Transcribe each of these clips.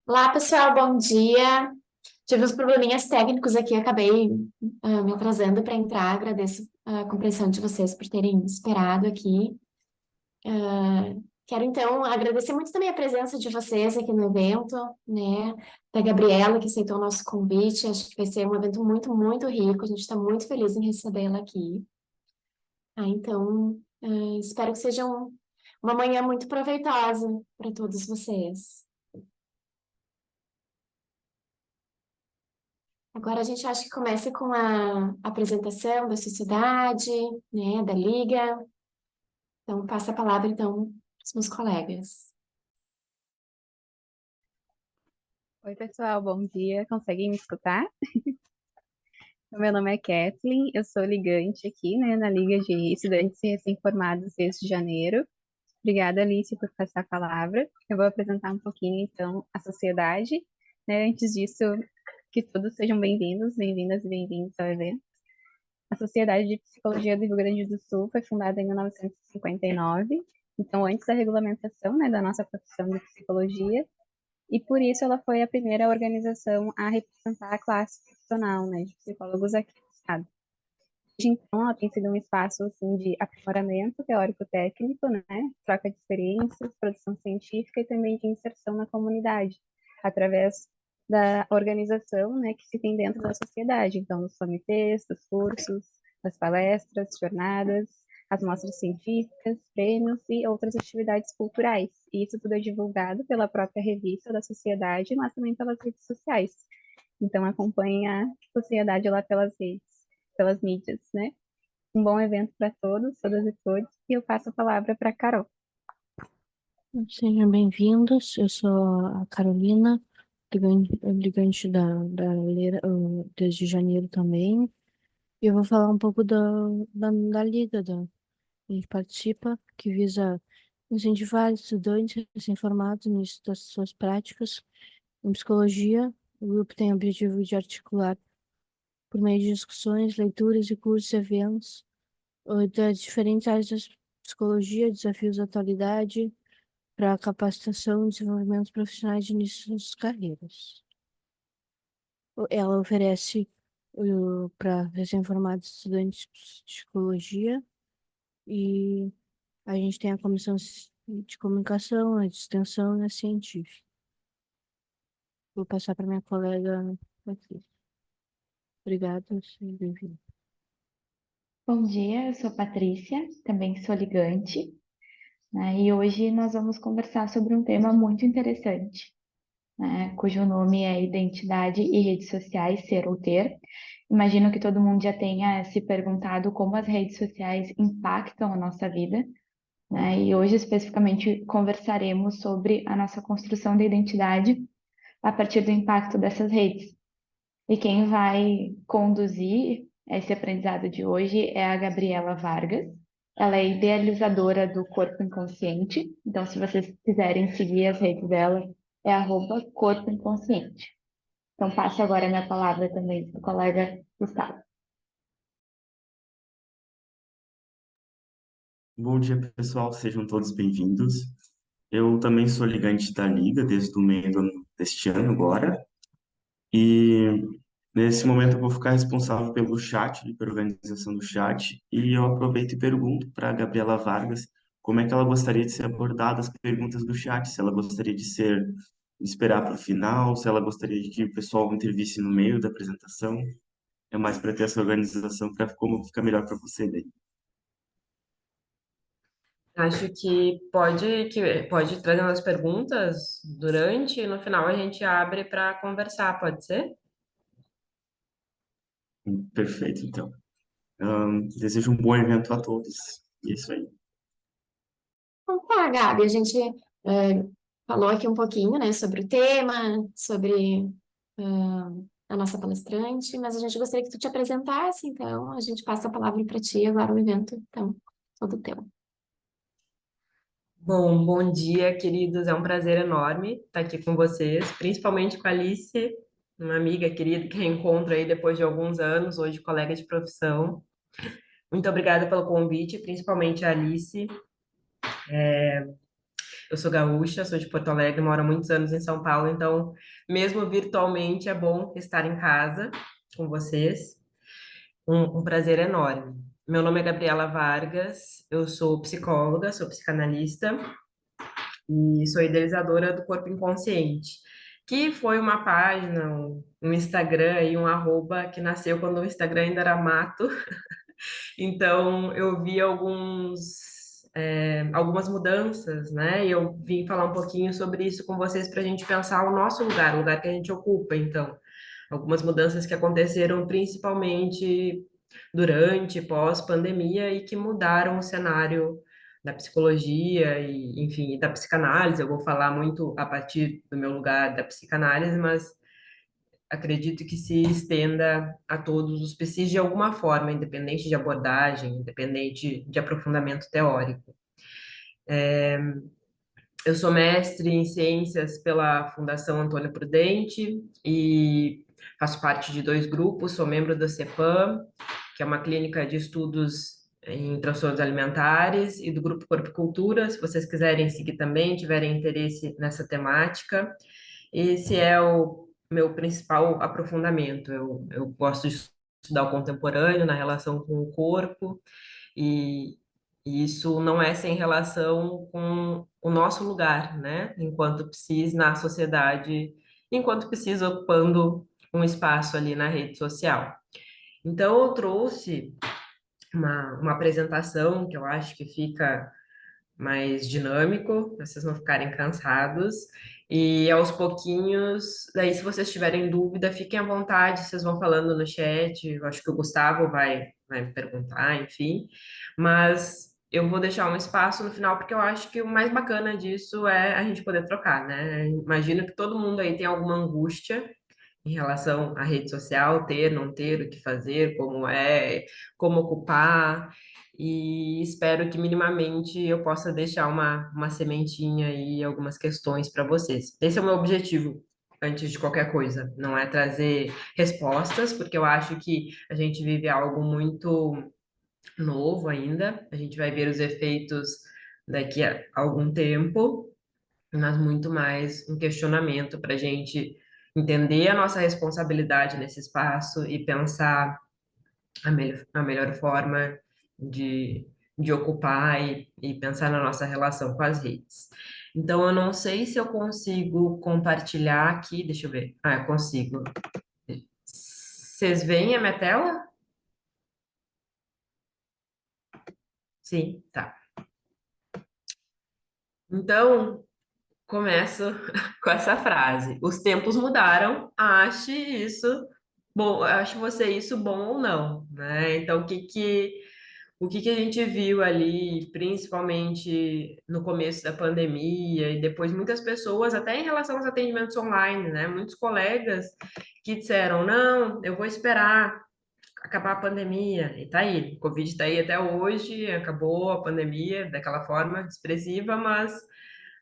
Olá, pessoal, bom dia. Tive uns probleminhas técnicos aqui, acabei me atrasando para entrar. Agradeço a compreensão de vocês por terem esperado aqui. Quero então agradecer muito também a presença de vocês aqui no evento, né? Da Gabriela, que aceitou o nosso convite. Acho que vai ser um evento muito, muito rico. A gente está muito feliz em recebê-la aqui. Então, espero que seja uma manhã muito proveitosa para todos vocês. Agora a gente acha que começa com a apresentação da sociedade, né, da liga. Então, passa a palavra, então, para os meus colegas. Oi, pessoal, bom dia. Conseguem me escutar? Meu nome é Kathleen, eu sou ligante aqui, né, na Liga de Estudantes Recém-Formados desde janeiro. Obrigada, Alice, por passar a palavra. Eu vou apresentar um pouquinho, então, a sociedade, né? Antes disso, que todos sejam bem-vindos, bem-vindas e bem-vindos ao evento. A Sociedade de Psicologia do Rio Grande do Sul foi fundada em 1959, então, antes da regulamentação, né, da nossa profissão de psicologia, e por isso ela foi a primeira organização a representar a classe profissional, né, de psicólogos aqui no estado. Desde então, ela tem sido um espaço assim, de aprimoramento teórico-técnico, né, troca de experiências, produção científica e também de inserção na comunidade, através da organização, né, que se tem dentro da sociedade. Então, os comitês, dos cursos, das palestras, jornadas, as mostras científicas, prêmios e outras atividades culturais. E isso tudo é divulgado pela própria revista da sociedade, mas também pelas redes sociais. Então, acompanhe a sociedade lá pelas redes, pelas mídias, né? Um bom evento para todos, todas e todos. E eu passo a palavra para a Carol. Sejam bem-vindos. Eu sou a Carolina, ligante da Leira, desde janeiro também. E eu vou falar um pouco da Liga que a gente participa, que visa incentivar estudantes recém-formados no início das suas práticas em psicologia. O grupo tem o objetivo de articular, por meio de discussões, leituras e cursos e eventos, das diferentes áreas da psicologia, desafios da atualidade, para capacitação e desenvolvimento profissionais de início das carreiras. Ela oferece para recém-formados estudantes de psicologia e a gente tem a comissão de comunicação, a de extensão e a científica. Vou passar para minha colega aqui. Obrigada, seja bem-vindo. Bom dia, eu sou Patrícia, também sou ligante, né? E hoje nós vamos conversar sobre um tema muito interessante, né? Cujo nome é Identidade e Redes Sociais, Ser ou Ter. Imagino que todo mundo já tenha se perguntado como as redes sociais impactam a nossa vida, né? E hoje especificamente conversaremos sobre a nossa construção de identidade a partir do impacto dessas redes. E quem vai conduzir esse aprendizado de hoje é a Gabriela Vargas. Ela é idealizadora do Corpo Inconsciente. Então, se vocês quiserem seguir as redes dela, é @Corpo Inconsciente. Então, passo agora a minha palavra também para o colega Gustavo. Bom dia, pessoal, sejam todos bem-vindos. Eu também sou ligante da Liga desde o meio deste ano agora, e nesse momento eu vou ficar responsável pelo chat, pela organização do chat, e eu aproveito e pergunto para a Gabriela Vargas como é que ela gostaria de ser abordada as perguntas do chat, se ela gostaria de esperar para o final, se ela gostaria de que o pessoal intervisse no meio da apresentação, é mais para ter essa organização, para como ficar melhor para você daí. Acho que pode trazer umas perguntas durante, e no final a gente abre para conversar, pode ser? Perfeito, então. Desejo um bom evento a todos. É isso aí. Então, tá, Gabi, a gente falou aqui um pouquinho, né, sobre o tema, sobre a nossa palestrante, mas a gente gostaria que tu te apresentasse, então a gente passa a palavra para ti agora o evento, então, todo teu. Bom dia, queridos. É um prazer enorme estar aqui com vocês, principalmente com a Alice, uma amiga querida que reencontro aí depois de alguns anos, hoje colega de profissão. Muito obrigada pelo convite, principalmente a Alice. Eu sou gaúcha, sou de Porto Alegre, moro há muitos anos em São Paulo, então, mesmo virtualmente, é bom estar em casa com vocês. Um prazer enorme. Meu nome é Gabriela Vargas, eu sou psicóloga, sou psicanalista e sou idealizadora do Corpo Inconsciente, que foi uma página, um Instagram e um arroba que nasceu quando o Instagram ainda era mato. Então, eu vi algumas mudanças, né? E eu vim falar um pouquinho sobre isso com vocês para a gente pensar o nosso lugar, o lugar que a gente ocupa. Então, algumas mudanças que aconteceram principalmente durante, pós-pandemia e que mudaram o cenário da psicologia e, enfim, da psicanálise. Eu vou falar muito a partir do meu lugar da psicanálise, mas acredito que se estenda a todos os PCs de alguma forma, independente de abordagem, independente de aprofundamento teórico. Eu sou mestre em ciências pela Fundação Antônio Prudente e faço parte de dois grupos, sou membro da CEPAM, que é uma clínica de estudos em transtornos alimentares, e do grupo Corpo e Cultura, se vocês quiserem seguir também, tiverem interesse nessa temática. Esse é o meu principal aprofundamento. Eu gosto de estudar o contemporâneo na relação com o corpo, e, e isso não é sem relação com o nosso lugar, né? Enquanto psis na sociedade, enquanto psis ocupando um espaço ali na rede social. Então, eu trouxe uma apresentação que eu acho que fica mais dinâmico, para vocês não ficarem cansados. E aos pouquinhos, daí se vocês tiverem dúvida, fiquem à vontade, vocês vão falando no chat. Eu acho que o Gustavo vai me perguntar, enfim. Mas eu vou deixar um espaço no final, porque eu acho que o mais bacana disso é a gente poder trocar, né? Imagino que todo mundo aí tem alguma angústia em relação à rede social, ter, não ter, o que fazer, como é, como ocupar, e espero que minimamente eu possa deixar uma sementinha e algumas questões para vocês. Esse é o meu objetivo, antes de qualquer coisa, não é trazer respostas, porque eu acho que a gente vive algo muito novo ainda, a gente vai ver os efeitos daqui a algum tempo, mas muito mais um questionamento para a gente entender a nossa responsabilidade nesse espaço e pensar a melhor forma de ocupar e pensar na nossa relação com as redes. Então, eu não sei se eu consigo compartilhar aqui, deixa eu ver. Ah, eu consigo. Vocês veem a minha tela? Sim, tá. Então, começo com essa frase: os tempos mudaram, ache isso bom, ache você isso bom ou não, né? Então, o que a gente viu ali, principalmente no começo da pandemia e depois muitas pessoas, até em relação aos atendimentos online, né? Muitos colegas que disseram, não, eu vou esperar acabar a pandemia, e tá aí, o Covid tá aí até hoje, acabou a pandemia daquela forma expressiva, mas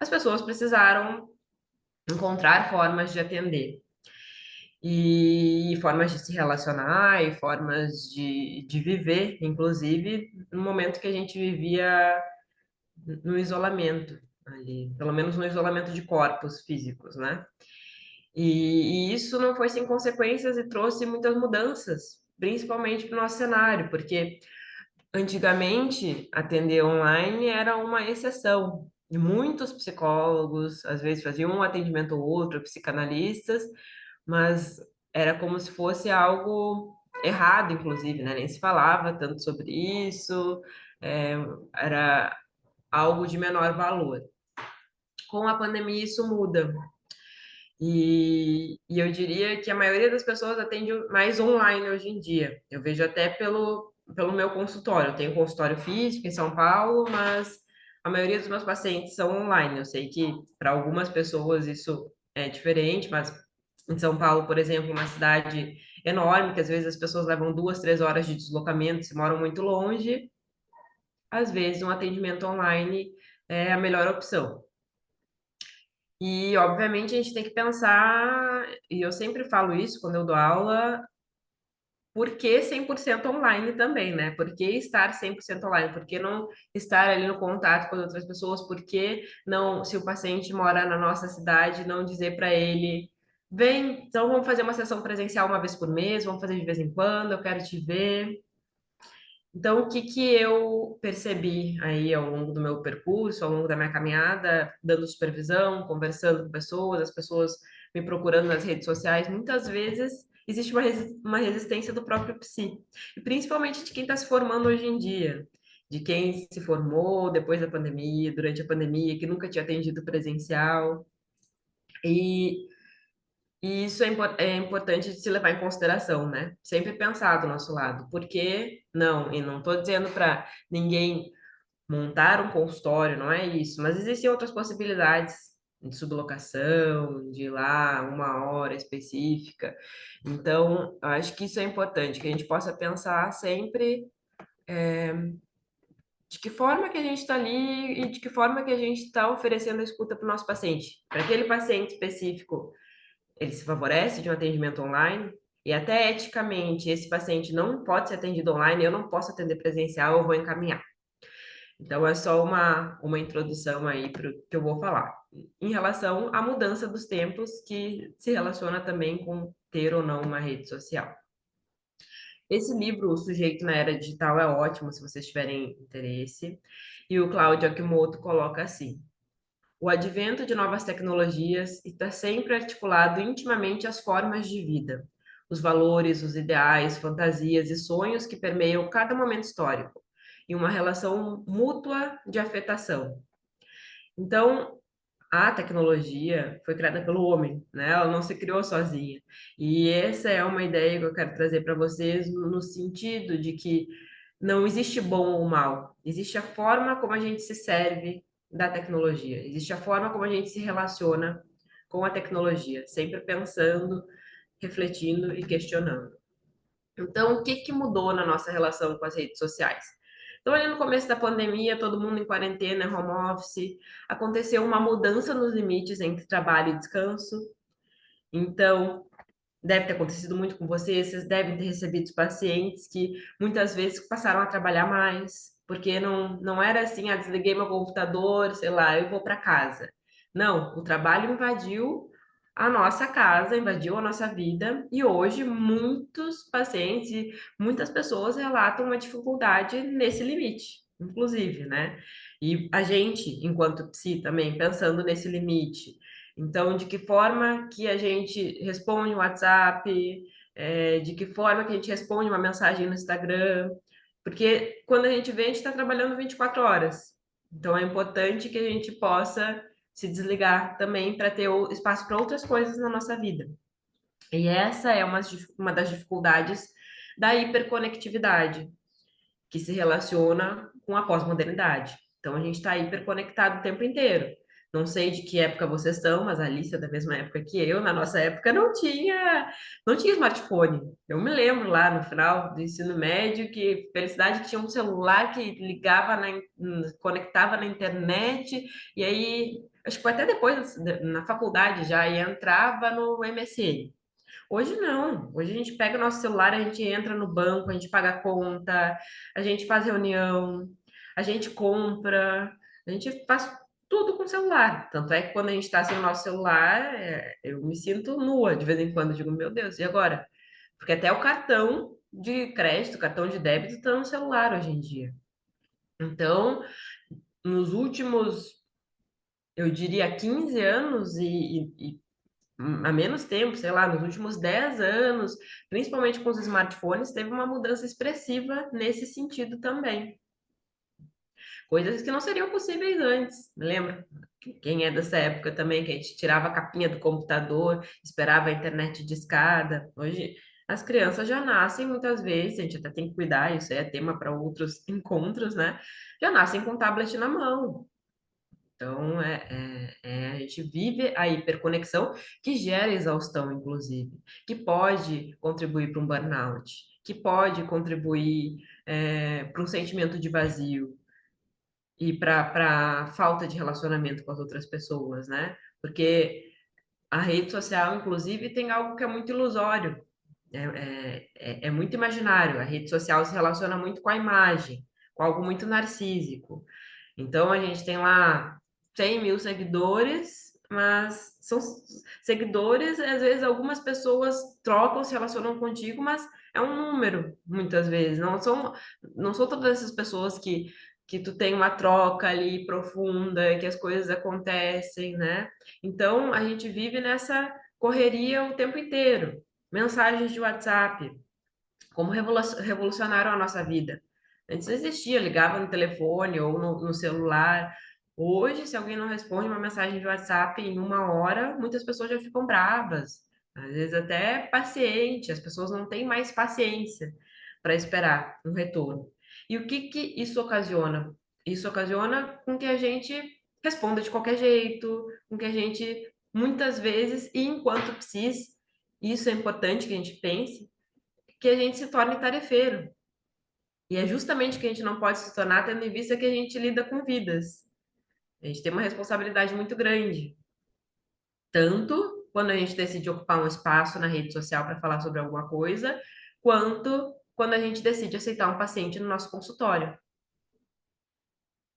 as pessoas precisaram encontrar formas de atender e formas de se relacionar e formas de viver, inclusive no momento que a gente vivia no isolamento ali, pelo menos no isolamento de corpos físicos, né? E isso não foi sem consequências e trouxe muitas mudanças, principalmente para o nosso cenário, porque antigamente, atender online era uma exceção. E muitos psicólogos, às vezes, faziam um atendimento ou outro, psicanalistas, mas era como se fosse algo errado, inclusive, né? Nem se falava tanto sobre isso, é, era algo de menor valor. Com a pandemia, isso muda. E eu diria que a maioria das pessoas atende mais online hoje em dia. Eu vejo até pelo meu consultório. Eu tenho consultório físico em São Paulo, mas a maioria dos meus pacientes são online. Eu sei que para algumas pessoas isso é diferente, mas em São Paulo, por exemplo, uma cidade enorme, que às vezes as pessoas levam 2, 3 horas de deslocamento, se moram muito longe, às vezes um atendimento online é a melhor opção. E, obviamente, a gente tem que pensar, e eu sempre falo isso quando eu dou aula, por que 100% online também, né? Por que estar 100% online? Por que não estar ali no contato com as outras pessoas? Por que não, se o paciente mora na nossa cidade, não dizer para ele, vem, então vamos fazer uma sessão presencial uma vez por mês, vamos fazer de vez em quando, eu quero te ver. Então, o que que eu percebi aí ao longo do meu percurso, ao longo da minha caminhada, dando supervisão, conversando com pessoas, as pessoas me procurando nas redes sociais, muitas vezes existe uma resistência do próprio psi, e principalmente de quem está se formando hoje em dia, de quem se formou depois da pandemia, durante a pandemia, que nunca tinha atendido presencial. E e isso é importante de se levar em consideração, né? Sempre pensar do nosso lado. Por que não? E não estou dizendo para ninguém montar um consultório, não é isso. Mas existem outras possibilidades de sublocação, de ir lá uma hora específica. Então, eu acho que isso é importante, que a gente possa pensar sempre de que forma que a gente está ali e de que forma que a gente está oferecendo a escuta para o nosso paciente. Para aquele paciente específico, ele se favorece de um atendimento online, e até eticamente esse paciente não pode ser atendido online, eu não posso atender presencial, eu vou encaminhar. Então é só uma introdução aí para o que eu vou falar. Em relação à mudança dos tempos, que se relaciona também com ter ou não uma rede social. Esse livro, O Sujeito na Era Digital, é ótimo se vocês tiverem interesse. E o Claudio Akimoto coloca assim: o advento de novas tecnologias está sempre articulado intimamente às formas de vida, os valores, os ideais, fantasias e sonhos que permeiam cada momento histórico, e uma relação mútua de afetação. Então, a tecnologia foi criada pelo homem, né? Ela não se criou sozinha. E essa é uma ideia que eu quero trazer para vocês no sentido de que não existe bom ou mal, existe a forma como a gente se serve da tecnologia, existe a forma como a gente se relaciona com a tecnologia, sempre pensando, refletindo e questionando. Então, o que que mudou na nossa relação com as redes sociais? Então, ali no começo da pandemia, todo mundo em quarentena, home office, aconteceu uma mudança nos limites entre trabalho e descanso. Então, deve ter acontecido muito com vocês, vocês devem ter recebido pacientes que muitas vezes passaram a trabalhar mais, porque não era assim, ah, desliguei meu computador, sei lá, eu vou para casa. Não, o trabalho invadiu a nossa casa, invadiu a nossa vida, e hoje muitos pacientes e muitas pessoas relatam uma dificuldade nesse limite, inclusive, né? E a gente, enquanto psi, também pensando nesse limite. Então, de que forma que a gente responde o WhatsApp, de que forma que a gente responde uma mensagem no Instagram, porque quando a gente vê, a gente está trabalhando 24 horas. Então, é importante que a gente possa se desligar também para ter espaço para outras coisas na nossa vida. E essa é uma das dificuldades da hiperconectividade, que se relaciona com a pós-modernidade. Então, a gente está hiperconectado o tempo inteiro. Não sei de que época vocês estão, mas a Alice é da mesma época que eu. Na nossa época não tinha smartphone. Eu me lembro lá no final do ensino médio que felicidade que tinha um celular que ligava conectava na internet, e aí acho que foi até depois na faculdade já e entrava no MSN. Hoje não. Hoje a gente pega o nosso celular, a gente entra no banco, a gente paga a conta, a gente faz reunião, a gente compra, a gente faz tudo com o celular. Tanto é que quando a gente está sem o nosso celular, eu me sinto nua de vez em quando. Digo, meu Deus, e agora? Porque até o cartão de crédito, cartão de débito está no celular hoje em dia. Então, nos últimos, eu diria, 15 anos e há menos tempo, sei lá, nos últimos 10 anos, principalmente com os smartphones, teve uma mudança expressiva nesse sentido também. Coisas que não seriam possíveis antes, lembra? Quem é dessa época também, que a gente tirava a capinha do computador, esperava a internet de escada. Hoje, as crianças já nascem muitas vezes, a gente até tem que cuidar, isso aí é tema para outros encontros, né? Já nascem com tablet na mão. Então, a gente vive a hiperconexão que gera exaustão, inclusive, que pode contribuir para um burnout, que pode contribuir para um sentimento de vazio e para falta de relacionamento com as outras pessoas, né? Porque a rede social, inclusive, tem algo que é muito ilusório. É muito imaginário. A rede social se relaciona muito com a imagem, com algo muito narcísico. Então, a gente tem lá 100 mil seguidores, mas são seguidores, às vezes algumas pessoas trocam, se relacionam contigo, mas é um número, muitas vezes. Não são todas essas pessoas que tu tem uma troca ali profunda, que as coisas acontecem, né? Então, a gente vive nessa correria o tempo inteiro. Mensagens de WhatsApp, como revolucionaram a nossa vida. Antes não existia, ligava no telefone ou no celular. Hoje, se alguém não responde uma mensagem de WhatsApp em 1 hora, muitas pessoas já ficam bravas. Às vezes até paciente, as pessoas não têm mais paciência para esperar um retorno. E o que que isso ocasiona? Isso ocasiona com que a gente responda de qualquer jeito, com que a gente, muitas vezes, e enquanto precise, isso é importante que a gente pense, que a gente se torne tarefeiro. E é justamente que a gente não pode se tornar, tendo em vista que a gente lida com vidas. A gente tem uma responsabilidade muito grande. Tanto quando a gente decide ocupar um espaço na rede social para falar sobre alguma coisa, quanto quando a gente decide aceitar um paciente no nosso consultório.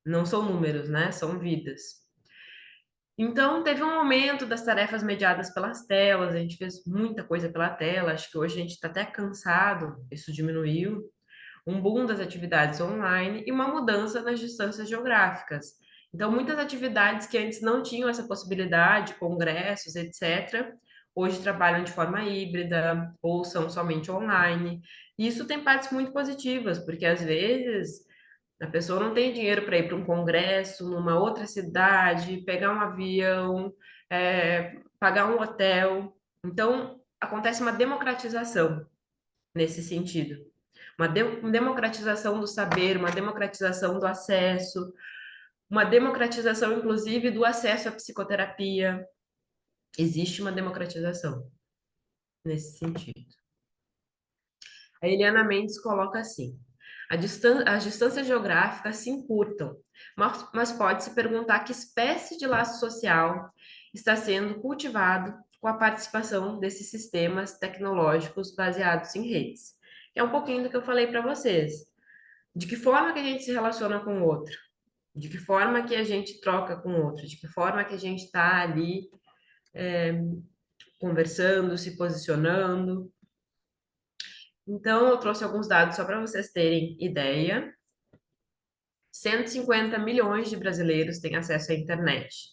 Não são números, né? São vidas. Então, teve um aumento das tarefas mediadas pelas telas, a gente fez muita coisa pela tela, acho que hoje a gente está até cansado, isso diminuiu. Um boom das atividades online e uma mudança nas distâncias geográficas. Então, muitas atividades que antes não tinham essa possibilidade, congressos, etc., hoje trabalham de forma híbrida ou são somente online. E isso tem partes muito positivas, porque às vezes a pessoa não tem dinheiro para ir para um congresso numa outra cidade, pegar um avião, pagar um hotel. Então, acontece uma democratização nesse sentido. Uma democratização do saber, uma democratização do acesso, uma democratização, inclusive, do acesso à psicoterapia. Existe uma democratização nesse sentido. A Eliana Mendes coloca assim: as distâncias geográficas se encurtam, mas pode-se perguntar que espécie de laço social está sendo cultivado com a participação desses sistemas tecnológicos baseados em redes. É um pouquinho do que eu falei para vocês. De que forma que a gente se relaciona com o outro? De que forma que a gente troca com o outro? De que forma que a gente está ali conversando, se posicionando? Então, eu trouxe alguns dados só para vocês terem ideia. 150 milhões de brasileiros têm acesso à internet.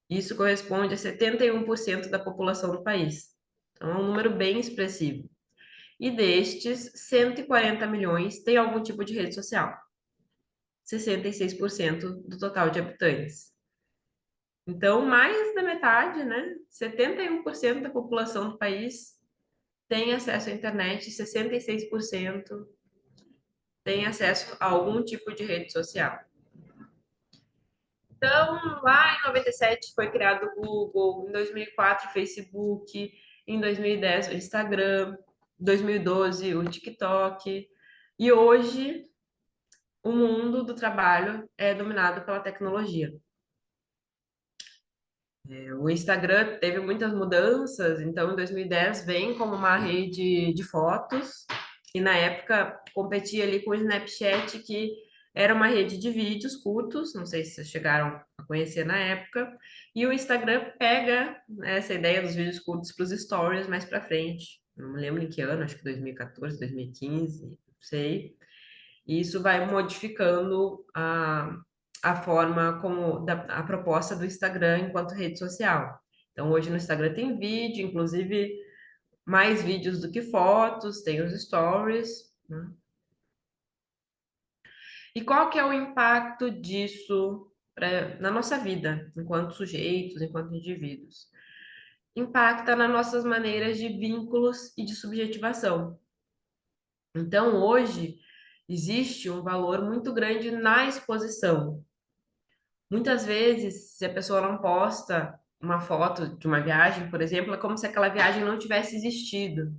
Isso corresponde a 71% da população do país. Então, é um número bem expressivo. E destes, 140 milhões têm algum tipo de rede social. 66% do total de habitantes. Então, mais da metade, né? 71% da população do país tem acesso à internet, 66% tem acesso a algum tipo de rede social. Então, lá em 97 foi criado o Google, em 2004 o Facebook, em 2010 o Instagram, em 2012 o TikTok, e hoje o mundo do trabalho é dominado pela tecnologia. O Instagram teve muitas mudanças, então em 2010 vem como uma rede de fotos, e na época competia ali com o Snapchat, que era uma rede de vídeos curtos, não sei se vocês chegaram a conhecer na época, e o Instagram pega, né, essa ideia dos vídeos curtos para os stories mais para frente. Não me lembro em que ano, acho que 2014, 2015, não sei. E isso vai modificando a forma como a proposta do Instagram enquanto rede social. Então, hoje no Instagram tem vídeo, inclusive mais vídeos do que fotos, tem os stories, né? E qual que é o impacto disso na nossa vida, enquanto sujeitos, enquanto indivíduos? Impacta nas nossas maneiras de vínculos e de subjetivação. Então, hoje, existe um valor muito grande na exposição. Muitas vezes, se a pessoa não posta uma foto de uma viagem, por exemplo, é como se aquela viagem não tivesse existido.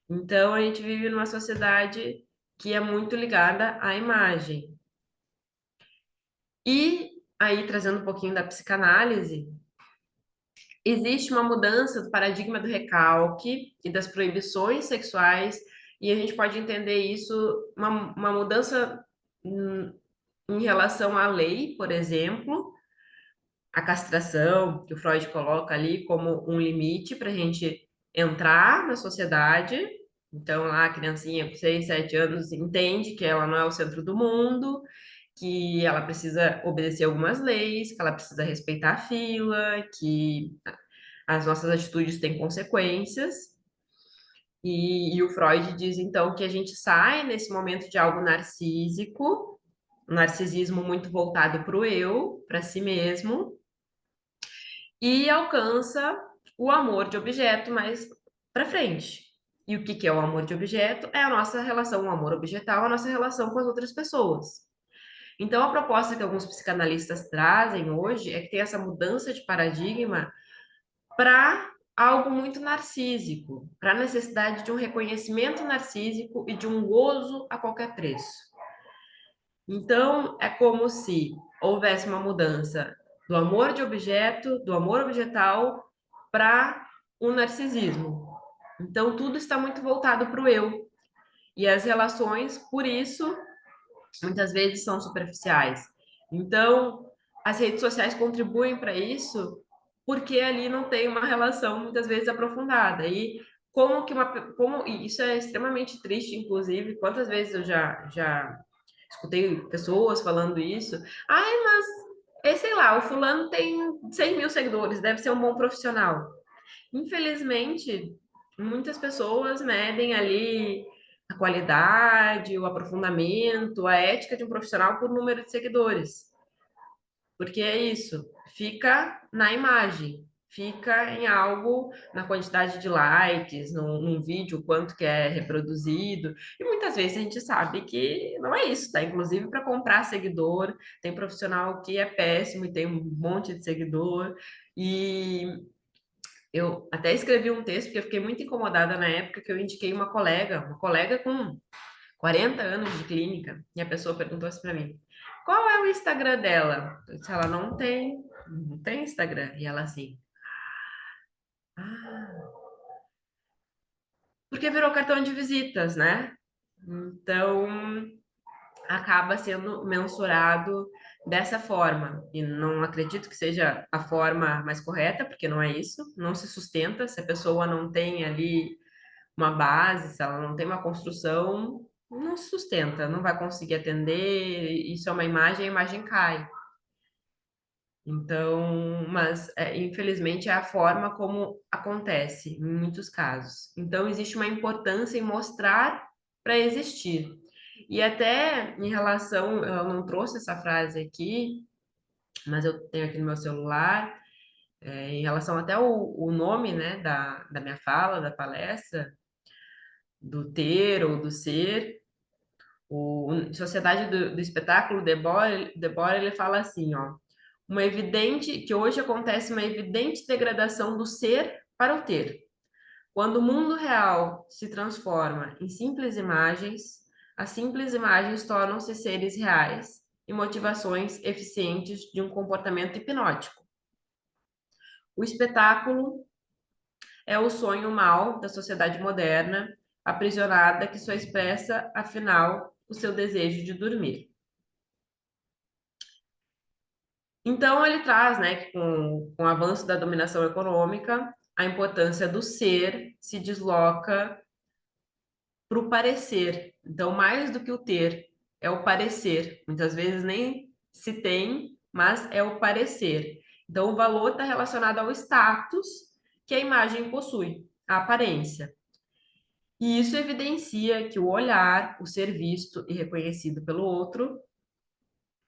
Então, a gente vive numa sociedade que é muito ligada à imagem. E aí, trazendo um pouquinho da psicanálise, existe uma mudança do paradigma do recalque e das proibições sexuais, e a gente pode entender isso, uma mudança em relação à lei, por exemplo, a castração, que o Freud coloca ali como um limite para a gente entrar na sociedade. Então, lá a criancinha com 6, 7 anos entende que ela não é o centro do mundo, que ela precisa obedecer algumas leis, que ela precisa respeitar a fila, que as nossas atitudes têm consequências. E o Freud diz, então, que a gente sai nesse momento de algo narcísico, um narcisismo muito voltado para o eu, para si mesmo, e alcança o amor de objeto mais para frente. E o que que é o amor de objeto? É a nossa relação, o amor objetal, a nossa relação com as outras pessoas. Então, a proposta que alguns psicanalistas trazem hoje é que tem essa mudança de paradigma para algo muito narcísico, para a necessidade de um reconhecimento narcísico e de um gozo a qualquer preço. Então, é como se houvesse uma mudança do amor de objeto, do amor objetal, para o narcisismo. Então, tudo está muito voltado para o eu. E as relações, por isso, muitas vezes são superficiais. Então, as redes sociais contribuem para isso, porque ali não tem uma relação muitas vezes aprofundada. E e isso é extremamente triste, inclusive, quantas vezes eu já escutei pessoas falando isso. Ai, mas, sei lá, o fulano tem 100 mil seguidores, deve ser um bom profissional. Infelizmente, muitas pessoas medem ali a qualidade, o aprofundamento, a ética de um profissional por número de seguidores. Porque é isso, fica na imagem, fica em algo, na quantidade de likes, num vídeo, quanto que é reproduzido. E muitas vezes a gente sabe que não é isso, tá? Inclusive para comprar seguidor, tem profissional que é péssimo e tem um monte de seguidor. E eu até escrevi um texto, porque eu fiquei muito incomodada na época que eu indiquei uma colega com 40 anos de clínica, e a pessoa perguntou assim para mim: qual é o Instagram dela? Eu disse, ela não tem Instagram. E ela assim, ah, porque virou cartão de visitas, né? Então, acaba sendo mensurado dessa forma. E não acredito que seja a forma mais correta, porque não é isso, não se sustenta. Se a pessoa não tem ali uma base, se ela não tem uma construção, não se sustenta, não vai conseguir atender. Isso é uma imagem, a imagem cai. Então, mas infelizmente é a forma como acontece em muitos casos. Então, existe uma importância em mostrar para existir. E até em relação, eu não trouxe essa frase aqui, mas eu tenho aqui no meu celular, em relação até o nome, né, da minha fala, da palestra, do ter ou do ser, Sociedade do Espetáculo, Debord, ele fala assim, ó, que hoje acontece uma evidente degradação do ser para o ter. Quando o mundo real se transforma em simples imagens, as simples imagens tornam-se seres reais e motivações eficientes de um comportamento hipnótico. O espetáculo é o sonho mau da sociedade moderna, aprisionada que só expressa, afinal, o seu desejo de dormir. Então, ele traz, né, que com o avanço da dominação econômica, a importância do ser se desloca para o parecer. Então, mais do que o ter, é o parecer. Muitas vezes nem se tem, mas é o parecer. Então, o valor está relacionado ao status que a imagem possui, a aparência. E isso evidencia que o olhar, o ser visto e reconhecido pelo outro,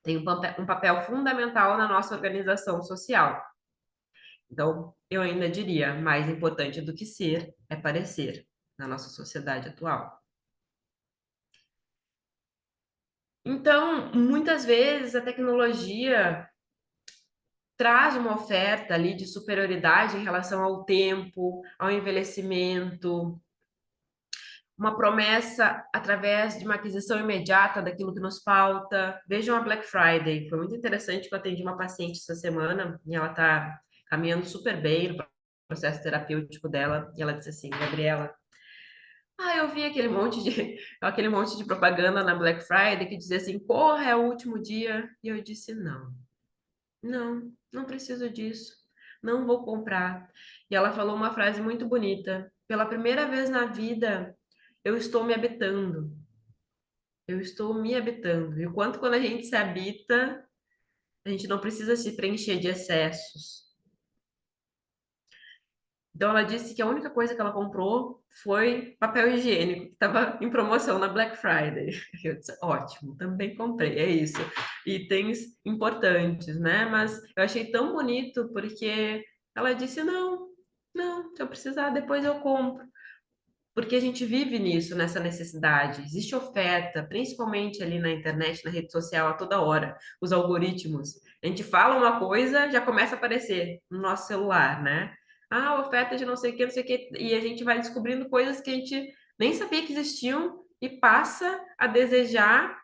tem um papel fundamental na nossa organização social. Então, eu ainda diria, mais importante do que ser é parecer na nossa sociedade atual. Então, muitas vezes a tecnologia traz uma oferta ali de superioridade em relação ao tempo, ao envelhecimento, uma promessa através de uma aquisição imediata daquilo que nos falta. Vejam a Black Friday, foi muito interessante que eu atendi uma paciente essa semana e ela caminhando super bem no processo terapêutico dela, e ela disse assim, Gabriela, eu vi aquele monte de propaganda na Black Friday que dizia assim, corra, é o último dia. E eu disse, não preciso disso. Não vou comprar. E ela falou uma frase muito bonita. Pela primeira vez na vida, eu estou me habitando. Eu estou me habitando. E o quanto quando a gente se habita, a gente não precisa se preencher de excessos. Então, ela disse que a única coisa que ela comprou foi papel higiênico, que estava em promoção na Black Friday. Eu disse, ótimo, também comprei, é isso. Itens importantes, né? Mas eu achei tão bonito porque ela disse, não, se eu precisar, depois eu compro. Porque a gente vive nisso, nessa necessidade. Existe oferta, principalmente ali na internet, na rede social, a toda hora. Os algoritmos. A gente fala uma coisa, já começa a aparecer no nosso celular, né? Oferta de não sei o que, não sei o que. E a gente vai descobrindo coisas que a gente nem sabia que existiam e passa a desejar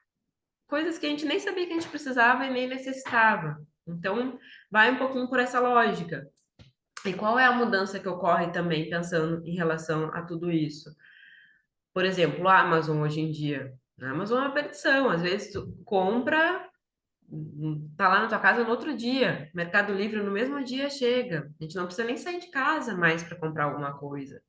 coisas que a gente nem sabia que a gente precisava e nem necessitava. Então, vai um pouquinho por essa lógica. E qual é a mudança que ocorre também pensando em relação a tudo isso? Por exemplo, a Amazon hoje em dia. A Amazon é uma perdição. Às vezes tu compra, tá lá na tua casa no outro dia. Mercado Livre no mesmo dia chega. A gente não precisa nem sair de casa mais para comprar alguma coisa.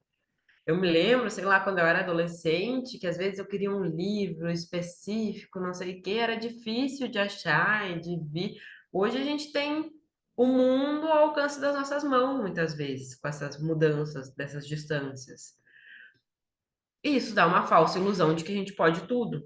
Eu me lembro, sei lá, quando eu era adolescente, que às vezes eu queria um livro específico, não sei o quê, era difícil de achar e de vir. Hoje a gente tem o mundo ao alcance das nossas mãos, muitas vezes, com essas mudanças, dessas distâncias. E isso dá uma falsa ilusão de que a gente pode tudo.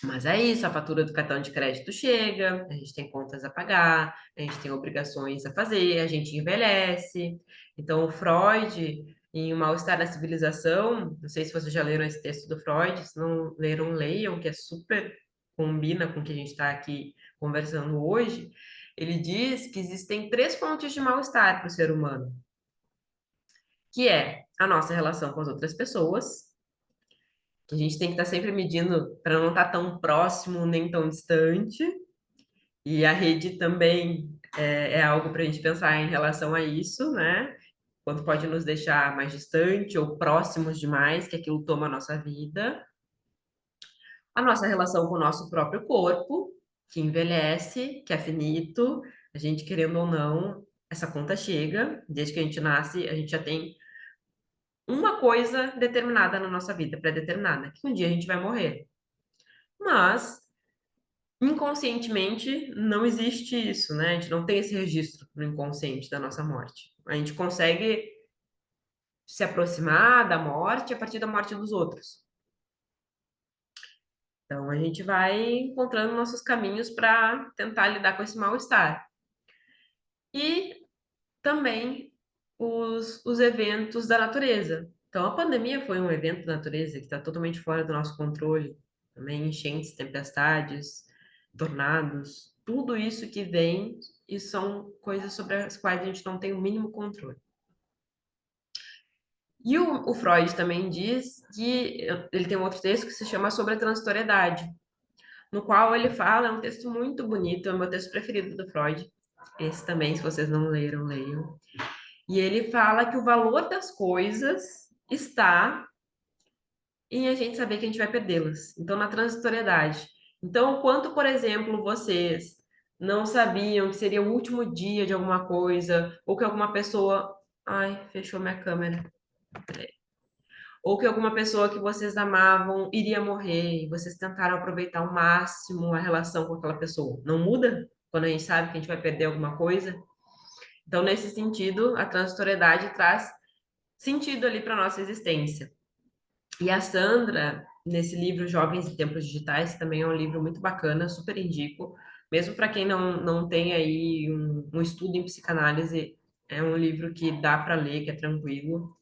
Mas é isso, a fatura do cartão de crédito chega, a gente tem contas a pagar, a gente tem obrigações a fazer, a gente envelhece. Então, o Freud, em O Mal-Estar na Civilização, não sei se vocês já leram esse texto do Freud, se não leram, leiam, que é super combina com o que a gente está aqui conversando hoje. Ele diz que existem 3 fontes de mal-estar para o ser humano, que é a nossa relação com as outras pessoas, que a gente tem que estar sempre medindo para não estar tão próximo nem tão distante. E a rede também é algo para a gente pensar em relação a isso, né? Quanto pode nos deixar mais distante ou próximos demais, que aquilo toma a nossa vida. A nossa relação com o nosso próprio corpo, que envelhece, que é finito, a gente querendo ou não, essa conta chega. Desde que a gente nasce, a gente já tem uma coisa determinada na nossa vida, pré-determinada, que um dia a gente vai morrer. Mas inconscientemente não existe isso, né? A gente não tem esse registro no inconsciente da nossa morte. A gente consegue se aproximar da morte a partir da morte dos outros. Então a gente vai encontrando nossos caminhos para tentar lidar com esse mal-estar. E também os eventos da natureza. Então a pandemia foi um evento da natureza que está totalmente fora do nosso controle. Também enchentes, tempestades, tornados, tudo isso que vem e são coisas sobre as quais a gente não tem o mínimo controle. E o Freud também diz que ele tem um outro texto que se chama Sobre a Transitoriedade, no qual ele fala, é um texto muito bonito, é o meu texto preferido do Freud. Esse também, se vocês não leram, leiam. E ele fala que o valor das coisas está em a gente saber que a gente vai perdê-las. Então, na transitoriedade. Então, quanto, por exemplo, vocês não sabiam que seria o último dia de alguma coisa, ou que alguma pessoa. Ai, fechou minha câmera. Ou que alguma pessoa que vocês amavam iria morrer, e vocês tentaram aproveitar ao máximo a relação com aquela pessoa. Não muda quando a gente sabe que a gente vai perder alguma coisa? Então, nesse sentido, a transitoriedade traz sentido ali para a nossa existência. E a Sandra, nesse livro Jovens em Tempos Digitais, também é um livro muito bacana, super indico. Mesmo para quem não tem aí um estudo em psicanálise, é um livro que dá para ler, que é tranquilo.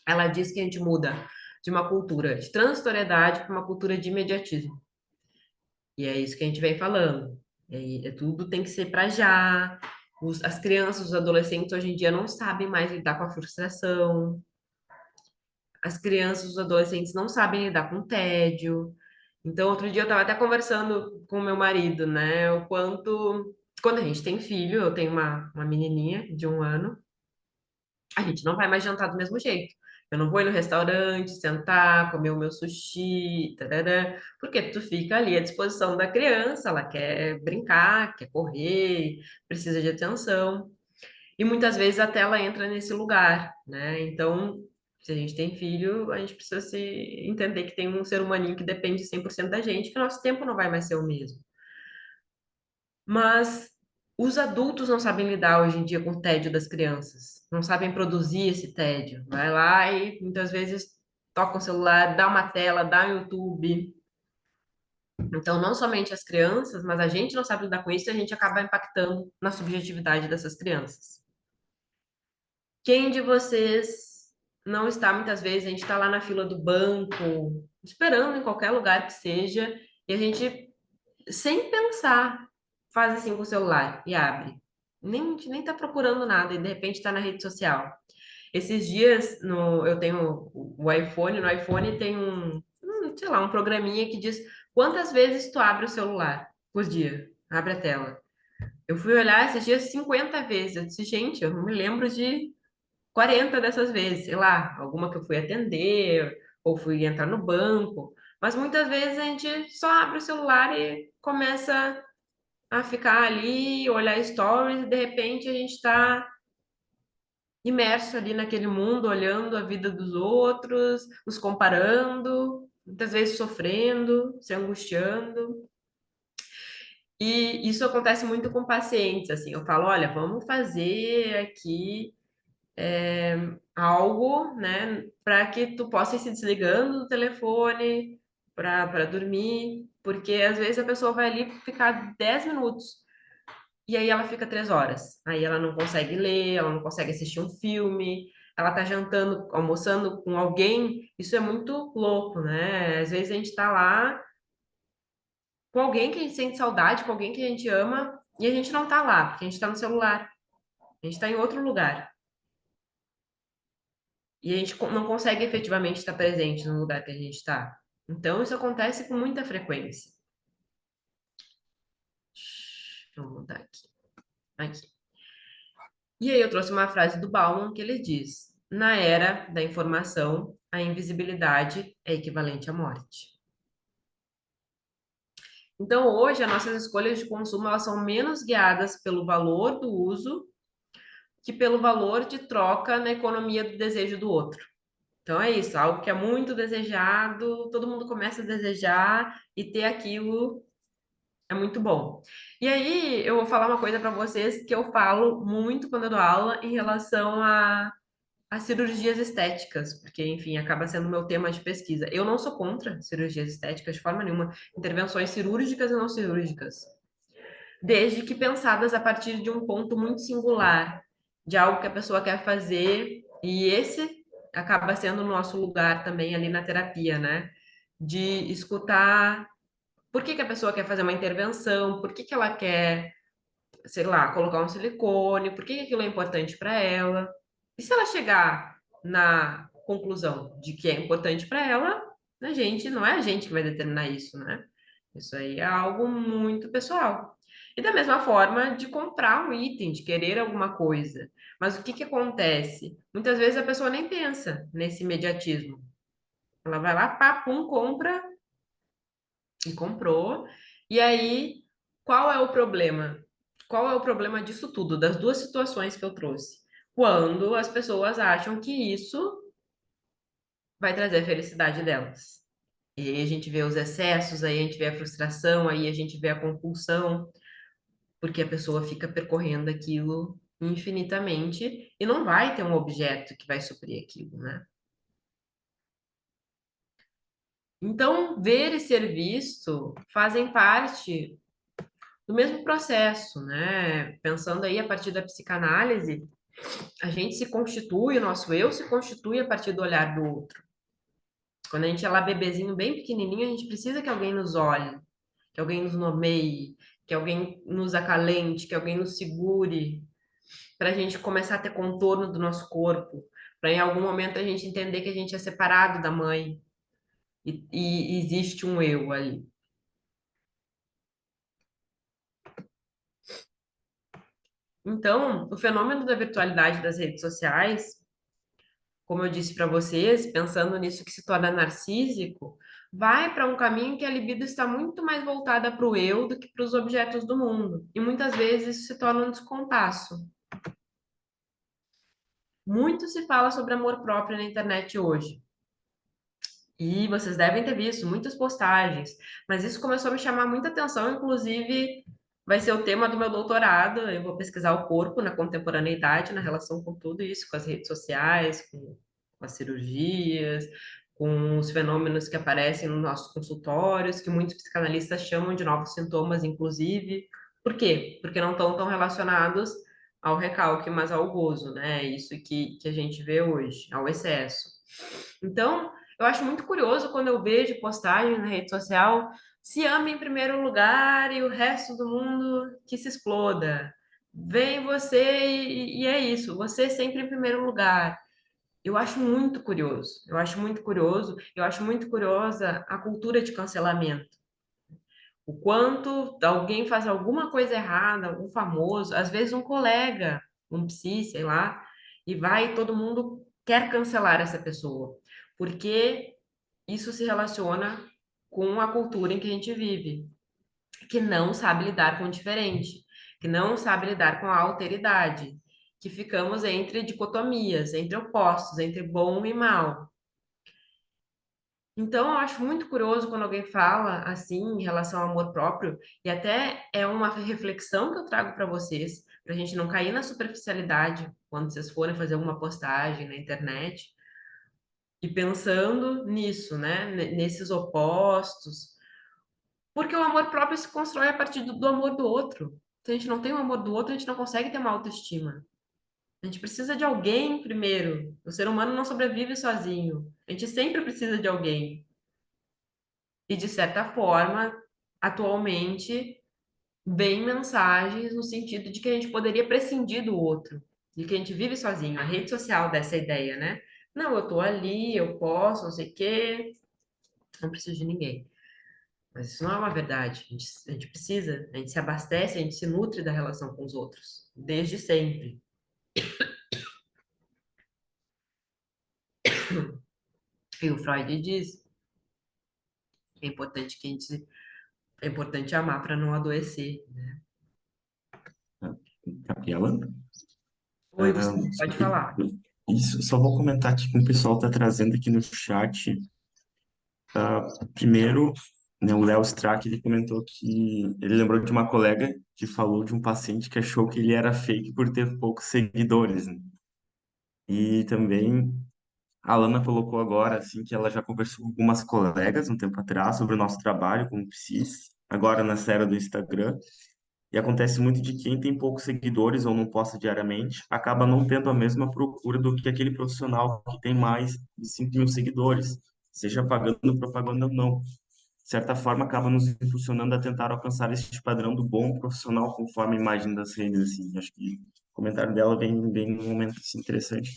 Ela diz que a gente muda de uma cultura de transitoriedade para uma cultura de imediatismo. E é isso que a gente vem falando. Tudo tem que ser para já. As crianças, os adolescentes hoje em dia não sabem mais lidar com a frustração. As crianças, os adolescentes não sabem lidar com tédio. Então, outro dia eu estava até conversando com o meu marido, né? O quanto Quando a gente tem filho, eu tenho uma menininha de 1 ano, a gente não vai mais jantar do mesmo jeito. Eu não vou ir no restaurante, sentar, comer o meu sushi, tarará, porque tu fica ali à disposição da criança, ela quer brincar, quer correr, precisa de atenção. E muitas vezes até ela entra nesse lugar, né? Então, se a gente tem filho, a gente precisa se entender que tem um ser humaninho que depende 100% da gente, que o nosso tempo não vai mais ser o mesmo. Mas os adultos não sabem lidar hoje em dia com o tédio das crianças, não sabem produzir esse tédio. Vai lá e muitas vezes toca o celular, dá uma tela, dá um YouTube. Então, não somente as crianças, mas a gente não sabe lidar com isso e a gente acaba impactando na subjetividade dessas crianças. Quem de vocês não está muitas vezes, a gente está lá na fila do banco, esperando em qualquer lugar que seja, e a gente, sem pensar, faz assim com o celular e abre. A gente nem está procurando nada e de repente está na rede social. Esses dias eu tenho o iPhone, no iPhone tem sei lá, um programinha que diz quantas vezes tu abre o celular por dia, abre a tela. Eu fui olhar esses dias 50 vezes. Eu disse, gente, eu não me lembro de 40 dessas vezes, sei lá, alguma que eu fui atender ou fui entrar no banco. Mas muitas vezes a gente só abre o celular e começa a ficar ali, olhar stories, e de repente a gente está imerso ali naquele mundo, olhando a vida dos outros, nos comparando, muitas vezes sofrendo, se angustiando. E isso acontece muito com pacientes, assim, eu falo, olha, vamos fazer aqui algo, né, para que tu possa ir se desligando do telefone para dormir, porque às vezes a pessoa vai ali ficar 10 minutos e aí ela fica 3 horas. Aí ela não consegue ler, ela não consegue assistir um filme, ela tá jantando, almoçando com alguém. Isso é muito louco, né? Às vezes a gente tá lá com alguém que a gente sente saudade, com alguém que a gente ama, e a gente não tá lá, porque a gente tá no celular, a gente tá em outro lugar. E a gente não consegue efetivamente estar presente no lugar que a gente está. Então, isso acontece com muita frequência. Vou mudar aqui. Aqui. E aí eu trouxe uma frase do Bauman que ele diz: na era da informação, a invisibilidade é equivalente à morte. Então, hoje, as nossas escolhas de consumo elas são menos guiadas pelo valor do uso que pelo valor de troca na economia do desejo do outro. Então, é isso, algo que é muito desejado, todo mundo começa a desejar e ter aquilo é muito bom. E aí, eu vou falar uma coisa para vocês que eu falo muito quando eu dou aula em relação a cirurgias estéticas, porque, enfim, acaba sendo o meu tema de pesquisa. Eu não sou contra cirurgias estéticas de forma nenhuma, intervenções cirúrgicas e não cirúrgicas, desde que pensadas a partir de um ponto muito singular, de algo que a pessoa quer fazer, e esse acaba sendo o nosso lugar também ali na terapia, né? De escutar por que que a pessoa quer fazer uma intervenção, por que que ela quer, sei lá, colocar um silicone, por que que aquilo é importante para ela. E se ela chegar na conclusão de que é importante para ela, a gente, não é a gente que vai determinar isso, né? Isso aí é algo muito pessoal. E da mesma forma de comprar um item, de querer alguma coisa. Mas o que que acontece? Muitas vezes a pessoa nem pensa nesse imediatismo. Ela vai lá, pá, pum, compra e comprou. E aí, qual é o problema? Qual é o problema disso tudo, das duas situações que eu trouxe? Quando as pessoas acham que isso vai trazer a felicidade delas. E aí a gente vê os excessos, aí a gente vê a frustração, aí a gente vê a compulsão, porque a pessoa fica percorrendo aquilo infinitamente e não vai ter um objeto que vai suprir aquilo, né? Então, ver e ser visto fazem parte do mesmo processo, né? Pensando aí a partir da psicanálise, a gente se constitui, o nosso eu se constitui a partir do olhar do outro. Quando a gente é lá bebezinho, bem pequenininho, a gente precisa que alguém nos olhe, que alguém nos nomeie, que alguém nos acalente, que alguém nos segure, para a gente começar a ter contorno do nosso corpo, para em algum momento a gente entender que a gente é separado da mãe e existe um eu ali. Então, o fenômeno da virtualidade das redes sociais, como eu disse para vocês, pensando nisso que se torna narcísico, vai para um caminho que a libido está muito mais voltada para o eu do que para os objetos do mundo. E muitas vezes isso se torna um descompasso. Muito se fala sobre amor próprio na internet hoje. E vocês devem ter visto muitas postagens, mas isso começou a me chamar muita atenção, inclusive vai ser o tema do meu doutorado. Eu vou pesquisar o corpo na contemporaneidade, na relação com tudo isso, com as redes sociais, com as cirurgias, com os fenômenos que aparecem nos nossos consultórios, que muitos psicanalistas chamam de novos sintomas, inclusive. Por quê? Porque não estão tão relacionados ao recalque, mas ao gozo, né? Isso que a gente vê hoje, ao excesso. Então, eu acho muito curioso quando eu vejo postagens na rede social, se ama em primeiro lugar e o resto do mundo que se exploda. Vem você e é isso, você sempre em primeiro lugar. Eu acho muito curioso, eu acho muito curioso, eu acho muito curiosa a cultura de cancelamento. O quanto alguém faz alguma coisa errada, algum famoso, às vezes um colega, um psi, sei lá, e vai e todo mundo quer cancelar essa pessoa, porque isso se relaciona com a cultura em que a gente vive, que não sabe lidar com o diferente, que não sabe lidar com a alteridade, que ficamos entre dicotomias, entre opostos, entre bom e mal. Então, eu acho muito curioso quando alguém fala assim em relação ao amor próprio, e até é uma reflexão que eu trago para vocês, para a gente não cair na superficialidade quando vocês forem fazer alguma postagem na internet, e pensando nisso, né, nesses opostos, porque o amor próprio se constrói a partir do amor do outro. Se a gente não tem o amor do outro, a gente não consegue ter uma autoestima. A gente precisa de alguém primeiro. O ser humano não sobrevive sozinho. A gente sempre precisa de alguém. E, de certa forma, atualmente, vem mensagens no sentido de que a gente poderia prescindir do outro, de que a gente vive sozinho. A rede social dessa ideia, né? Não, eu tô ali, eu posso, não sei o quê, não preciso de ninguém. Mas isso não é uma verdade. A gente precisa, a gente se abastece, a gente se nutre da relação com os outros, desde sempre. E o Freud diz que é importante é importante amar para não adoecer. Gabriela? Oi, Gustavo, pode falar. Isso, só vou comentar aqui que o pessoal está trazendo aqui no chat. Primeiro, né, o Léo Strack, ele comentou que ele lembrou de uma colega que falou de um paciente que achou que ele era fake por ter poucos seguidores, né? E também a Alana colocou agora, assim, que ela já conversou com algumas colegas um tempo atrás sobre o nosso trabalho como psis, agora na série do Instagram. E acontece muito de quem tem poucos seguidores ou não posta diariamente, acaba não tendo a mesma procura do que aquele profissional que tem mais de 5 mil seguidores, seja pagando propaganda ou não. De certa forma, acaba nos impulsionando a tentar alcançar esse padrão do bom profissional conforme a imagem das redes, assim. Acho que o comentário dela vem bem num momento assim, interessante.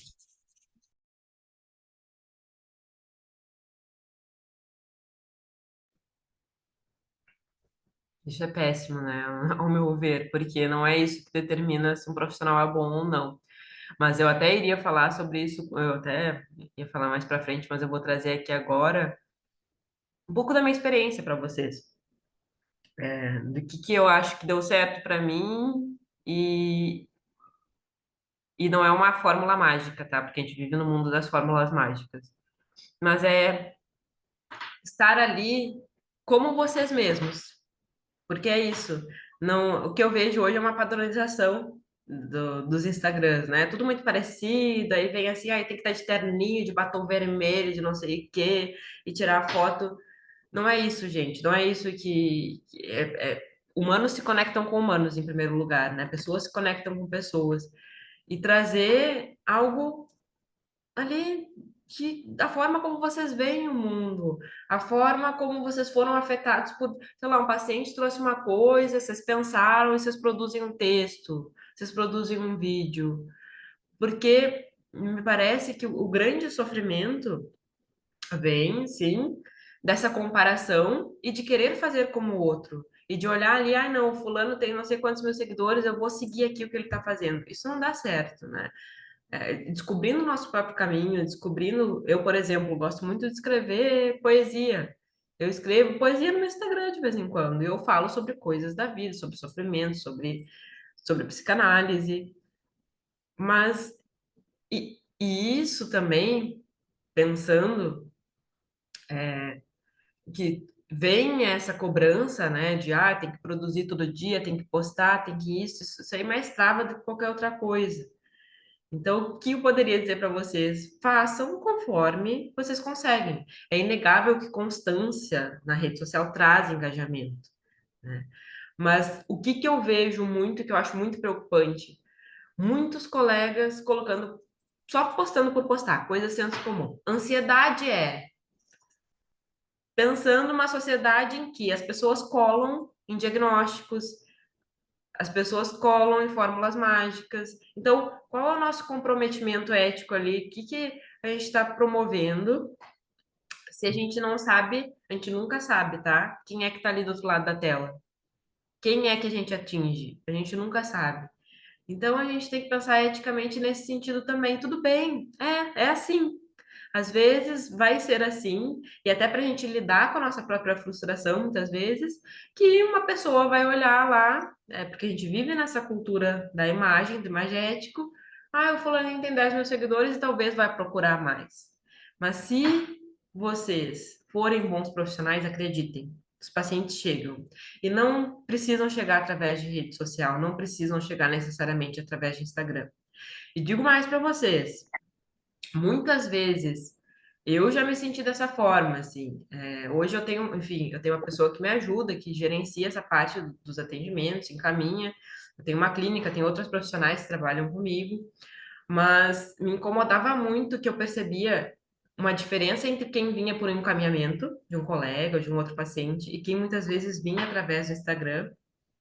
Isso é péssimo, né? Ao meu ver, porque não é isso que determina se um profissional é bom ou não. Mas eu até iria falar sobre isso, eu até ia falar mais para frente, mas eu vou trazer aqui agora um pouco da minha experiência para vocês, do que eu acho que deu certo para mim e, e não é uma fórmula mágica, tá? Porque a gente vive no mundo das fórmulas mágicas. Mas é estar ali como vocês mesmos. Porque é isso. Não, o que eu vejo hoje é uma padronização dos Instagrams, né? Tudo muito parecido, aí vem assim, aí tem que estar de terninho, de batom vermelho, de não sei o quê, e tirar foto. Não é isso, gente. Não é isso humanos se conectam com humanos em primeiro lugar, né? Pessoas se conectam com pessoas. E trazer algo ali da forma como vocês veem o mundo, a forma como vocês foram afetados por, sei lá, um paciente trouxe uma coisa, vocês pensaram e vocês produzem um texto, vocês produzem um vídeo, porque me parece que o grande sofrimento vem, sim, dessa comparação e de querer fazer como o outro. e de olhar ali, ah, não, o fulano tem não sei quantos mil seguidores, eu vou seguir aqui o que ele está fazendo. Isso não dá certo, né? Descobrindo o nosso próprio caminho, descobrindo. Eu, por exemplo, gosto muito de escrever poesia. Eu escrevo poesia no meu Instagram de vez em quando. E eu falo sobre coisas da vida, sobre sofrimento, sobre psicanálise. Mas, e isso também, pensando que vem essa cobrança, né, de tem que produzir todo dia, tem que postar, tem que isso aí mais trava do que qualquer outra coisa. Então, o que eu poderia dizer para vocês? Façam conforme vocês conseguem. É inegável que constância na rede social traz engajamento, né? Mas o que que eu vejo muito, que eu acho muito preocupante, muitos colegas colocando, só postando por postar, coisa senso comum. Ansiedade pensando numa sociedade em que as pessoas colam em diagnósticos, as pessoas colam em fórmulas mágicas. Então, qual é o nosso comprometimento ético ali? O que que a gente está promovendo? Se a gente não sabe, a gente nunca sabe, tá? Quem é que está ali do outro lado da tela? Quem é que a gente atinge? A gente nunca sabe. Então, a gente tem que pensar eticamente nesse sentido também. Tudo bem, é assim. Às vezes vai ser assim, e até para a gente lidar com a nossa própria frustração, muitas vezes, que uma pessoa vai olhar lá, porque a gente vive nessa cultura da imagem, do imagético, o fulaninho tem 10 mil seguidores e talvez vai procurar mais. Mas se vocês forem bons profissionais, acreditem, os pacientes chegam. E não precisam chegar através de rede social, não precisam chegar necessariamente através de Instagram. E digo mais para vocês, muitas vezes eu já me senti dessa forma, assim. Hoje eu tenho, enfim, eu tenho uma pessoa que me ajuda, que gerencia essa parte dos atendimentos, encaminha. Eu tenho uma clínica, tem outros profissionais que trabalham comigo, mas me incomodava muito que eu percebia uma diferença entre quem vinha por um encaminhamento de um colega ou de um outro paciente e quem muitas vezes vinha através do Instagram,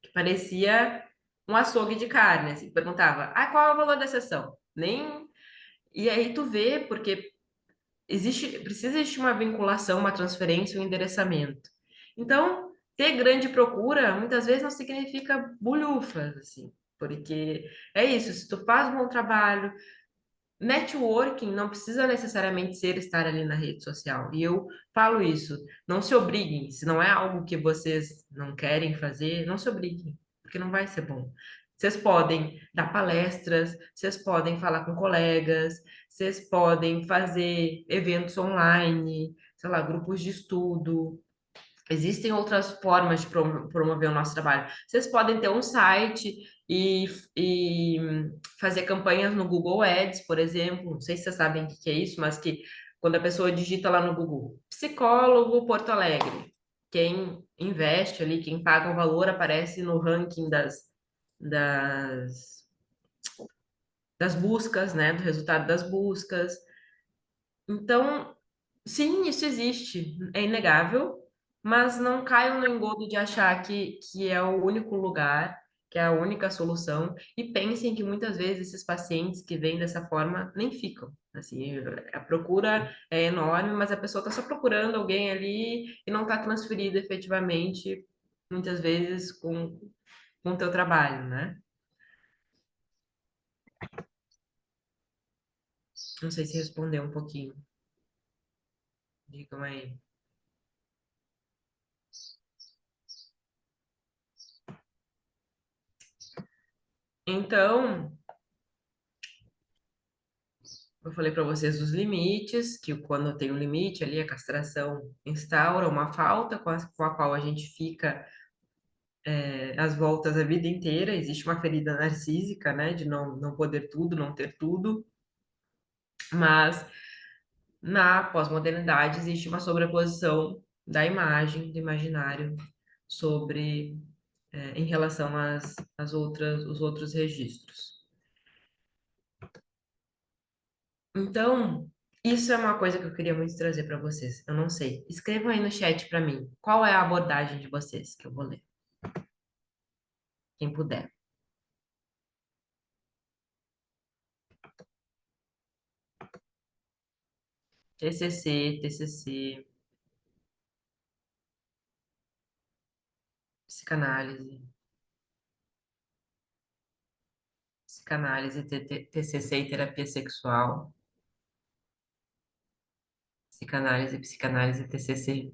que parecia um açougue de carne, assim, perguntava, qual é o valor da sessão? Nem e aí tu vê, porque precisa existir uma vinculação, uma transferência, um endereçamento. Então, ter grande procura muitas vezes não significa bulhufas, assim, porque é isso, se tu faz um bom trabalho, networking não precisa necessariamente ser estar ali na rede social. E eu falo isso, não se obriguem, se não é algo que vocês não querem fazer, não se obriguem, porque não vai ser bom. Vocês podem dar palestras, vocês podem falar com colegas, vocês podem fazer eventos online, sei lá, grupos de estudo. Existem outras formas de promover o nosso trabalho. Vocês podem ter um site e fazer campanhas no Google Ads, por exemplo. Não sei se vocês sabem o que é isso, mas que quando a pessoa digita lá no Google, psicólogo Porto Alegre, quem investe ali, quem paga um valor, aparece no ranking das, das buscas, né? Do resultado das buscas. Então, sim, isso existe, é inegável, mas não caiam no engodo de achar que é o único lugar, que é a única solução, e pensem que muitas vezes esses pacientes que vêm dessa forma nem ficam. Assim, a procura é enorme, mas a pessoa está só procurando alguém ali e não está transferida efetivamente, muitas vezes, com o teu trabalho, né? Não sei se respondeu um pouquinho. Digam aí. Então, eu falei para vocês dos limites, que quando tem um limite ali, a castração instaura uma falta com a qual a gente fica às voltas a vida inteira. Existe uma ferida narcísica, né, de não poder tudo, não ter tudo, mas na pós-modernidade existe uma sobreposição da imagem, do imaginário, sobre, em relação os outros registros. Então, isso é uma coisa que eu queria muito trazer para vocês. Eu não sei. Escrevam aí no chat para mim. Qual é a abordagem de vocês que eu vou ler? Quem puder. TCC, psicanálise, TCC e terapia sexual, psicanálise, TCC.